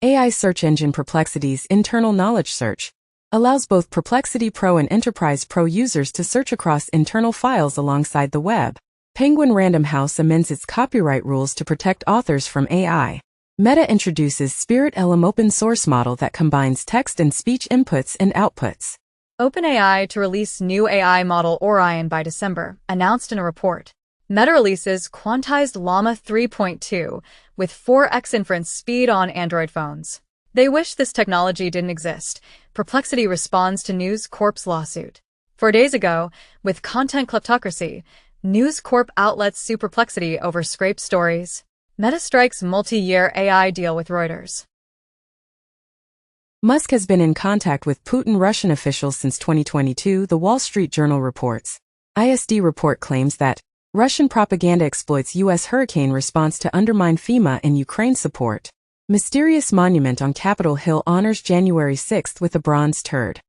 AI search engine Perplexity's internal knowledge search allows both Perplexity Pro and Enterprise Pro users to search across internal files alongside the web. Penguin Random House amends its copyright rules to protect authors from AI. Meta introduces Spirit LM open source model that combines text and speech inputs and outputs. OpenAI to release new AI model Orion by December, announced in a report. Meta releases quantized Llama 3.2 with 4x inference speed on Android phones. They wish this technology didn't exist. Perplexity responds to News Corp's lawsuit. 4 days ago, with content kleptocracy, News Corp outlets sue Perplexity over scraped stories. Meta strikes multi-year AI deal with Reuters. Musk has been in contact with Putin Russian officials since 2022, the Wall Street Journal reports. ISD report claims that Russian propaganda exploits U.S. hurricane response to undermine FEMA and Ukraine support. Mysterious monument on Capitol Hill honors January 6 with a bronze turd.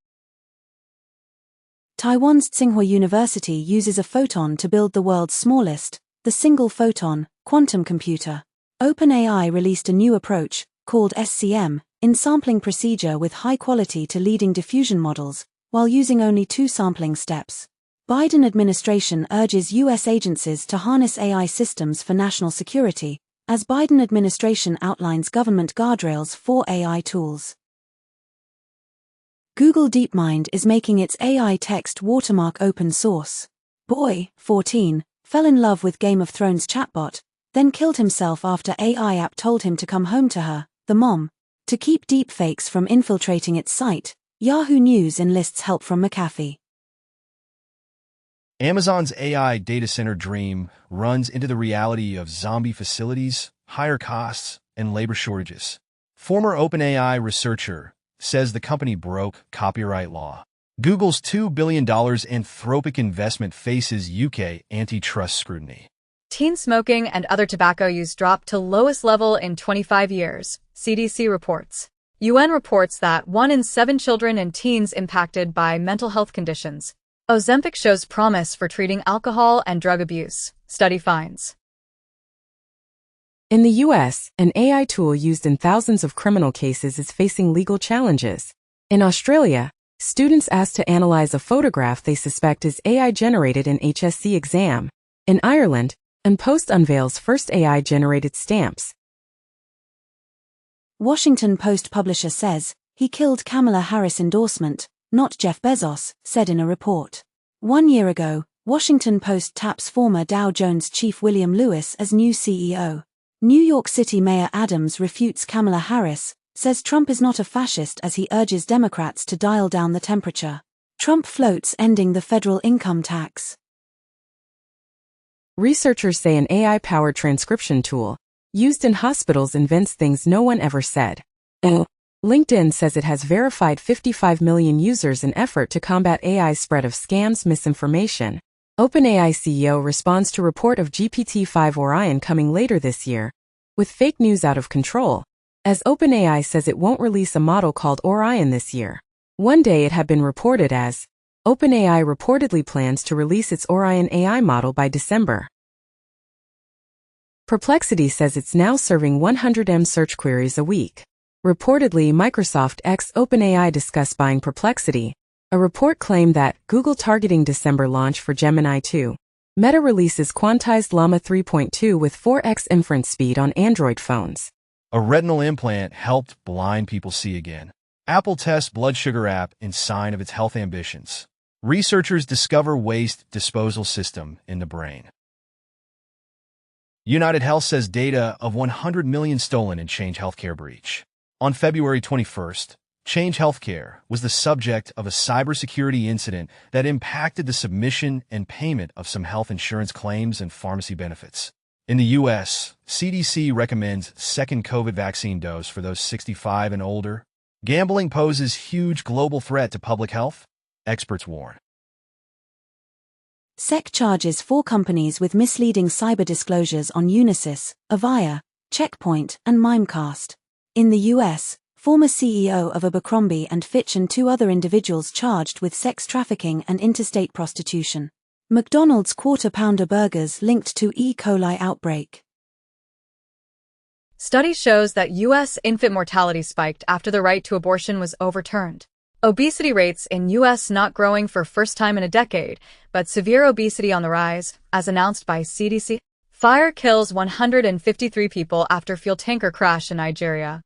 Taiwan's Tsinghua University uses a photon to build the world's smallest, the single photon, quantum computer. OpenAI released a new approach, called SCM, in sampling procedure with high quality to leading diffusion models, while using only 2 sampling steps. Biden administration urges U.S. agencies to harness AI systems for national security, as Biden administration outlines government guardrails for AI tools. Google DeepMind is making its AI text watermark open source. Boy, 14, fell in love with Game of Thrones chatbot, then killed himself after AI app told him to come home to her, the mom. To keep deepfakes from infiltrating its site, Yahoo News enlists help from McAfee. Amazon's AI data center dream runs into the reality of zombie facilities, higher costs, and labor shortages. Former OpenAI researcher says the company broke copyright law. Google's $2 billion Anthropic investment faces UK antitrust scrutiny. Teen smoking and other tobacco use dropped to lowest level in 25 years, CDC reports. UN reports that 1 in 7 children and teens impacted by mental health conditions. Ozempic shows promise for treating alcohol and drug abuse, study finds. In the U.S., an AI tool used in thousands of criminal cases is facing legal challenges. In Australia, students asked to analyze a photograph they suspect is AI-generated in HSC exam. In Ireland, Post unveils first AI-generated stamps. Washington Post publisher says he killed Kamala Harris endorsement, not Jeff Bezos, said in a report. 1 year ago, Washington Post taps former Dow Jones chief William Lewis as new CEO. New York City Mayor Adams refutes Kamala Harris, says Trump is not a fascist as he urges Democrats to dial down the temperature. Trump floats ending the federal income tax. Researchers say an AI-powered transcription tool used in hospitals invents things no one ever said. LinkedIn says it has verified 55 million users in effort to combat AI's spread of scams, misinformation. OpenAI CEO responds to report of GPT-5 Orion coming later this year, with fake news out of control, as OpenAI says it won't release a model called Orion this year. One day it had been reported as OpenAI reportedly plans to release its Orion AI model by December. Perplexity says it's now serving 100M search queries a week. Reportedly, Microsoft x OpenAI discussed buying Perplexity. A report claimed that Google targeting December launch for Gemini 2. Meta releases quantized Llama 3.2 with 4x inference speed on Android phones. A retinal implant helped blind people see again. Apple tests blood sugar app in sign of its health ambitions. Researchers discover waste disposal system in the brain. United Health says data of 100 million stolen in Change Healthcare breach. On February 21st, Change Healthcare was the subject of a cybersecurity incident that impacted the submission and payment of some health insurance claims and pharmacy benefits. In the U.S., CDC recommends second COVID vaccine dose for those 65 and older. Gambling poses huge global threat to public health, experts warn. SEC charges 4 companies with misleading cyber disclosures on Unisys, Avaya, Checkpoint, and Mimecast. In the U.S., former CEO of Abercrombie & Fitch and 2 other individuals charged with sex trafficking and interstate prostitution. McDonald's Quarter-Pounder burgers linked to E. coli outbreak. Study shows that U.S. infant mortality spiked after the right to abortion was overturned. Obesity rates in U.S. not growing for first time in a decade, but severe obesity on the rise, as announced by CDC. Fire kills 153 people after fuel tanker crash in Nigeria.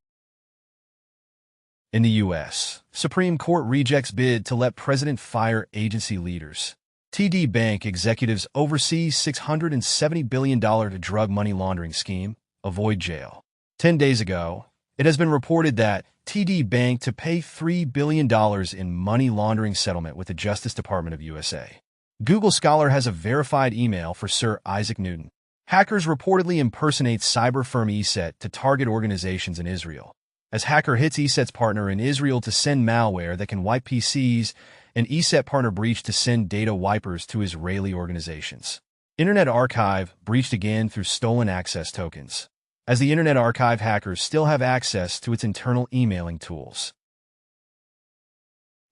In the U.S., Supreme Court rejects bid to let president fire agency leaders. TD Bank executives oversee $670 billion drug money laundering scheme, avoid jail. 10 days ago, it has been reported that TD Bank to pay $3 billion in money laundering settlement with the Justice Department of USA. Google Scholar has a verified email for Sir Isaac Newton. Hackers reportedly impersonate cyber firm ESET to target organizations in Israel. As hacker hits ESET's partner in Israel to send malware that can wipe PCs, and ESET partner breached to send data wipers to Israeli organizations. Internet Archive breached again through stolen access tokens, as the Internet Archive hackers still have access to its internal emailing tools.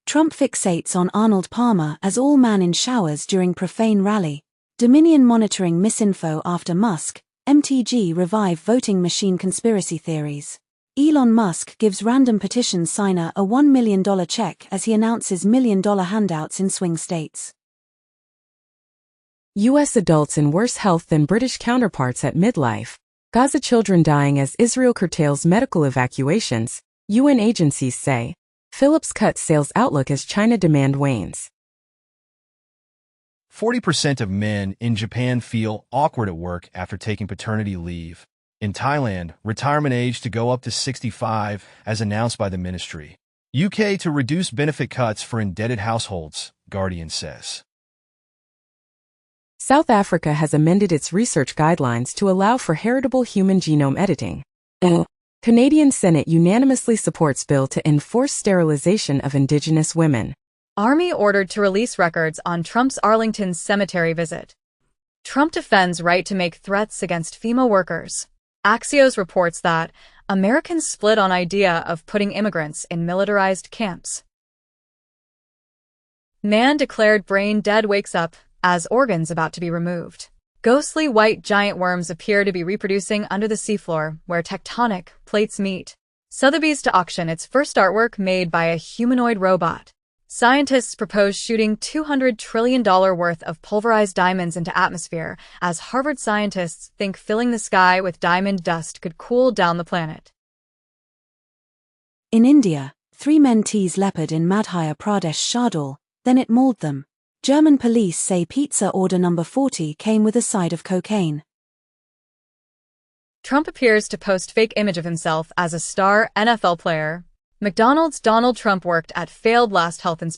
Trump fixates on Arnold Palmer as all-man in showers during profane rally. Dominion monitoring misinfo after Musk, MTG revive voting machine conspiracy theories. Elon Musk gives random petition signer a $1 million check as he announces $1 million handouts in swing states. U.S. adults in worse health than British counterparts at midlife. Gaza children dying as Israel curtails medical evacuations, UN agencies say. Philips cuts sales outlook as China demand wanes. 40% of men in Japan feel awkward at work after taking paternity leave. In Thailand, retirement age to go up to 65, as announced by the ministry. UK to reduce benefit cuts for indebted households, Guardian says. South Africa has amended its research guidelines to allow for heritable human genome editing. Canadian Senate unanimously supports bill to enforce sterilization of Indigenous women. Army ordered to release records on Trump's Arlington cemetery visit. Trump defends right to make threats against FEMA workers. Axios reports that Americans split on idea of putting immigrants in militarized camps. Man declared brain dead wakes up as organs about to be removed. Ghostly white giant worms appear to be reproducing under the seafloor where tectonic plates meet. Sotheby's to auction its first artwork made by a humanoid robot. Scientists propose shooting $200 trillion worth of pulverized diamonds into atmosphere, as Harvard scientists think filling the sky with diamond dust could cool down the planet. In India, 3 men tease leopard in Madhya Pradesh Shardul, then it mauled them. German police say pizza order number 40 came with a side of cocaine. Trump appears to post fake image of himself as a star NFL player. McDonald's Donald Trump worked at failed last health inspection.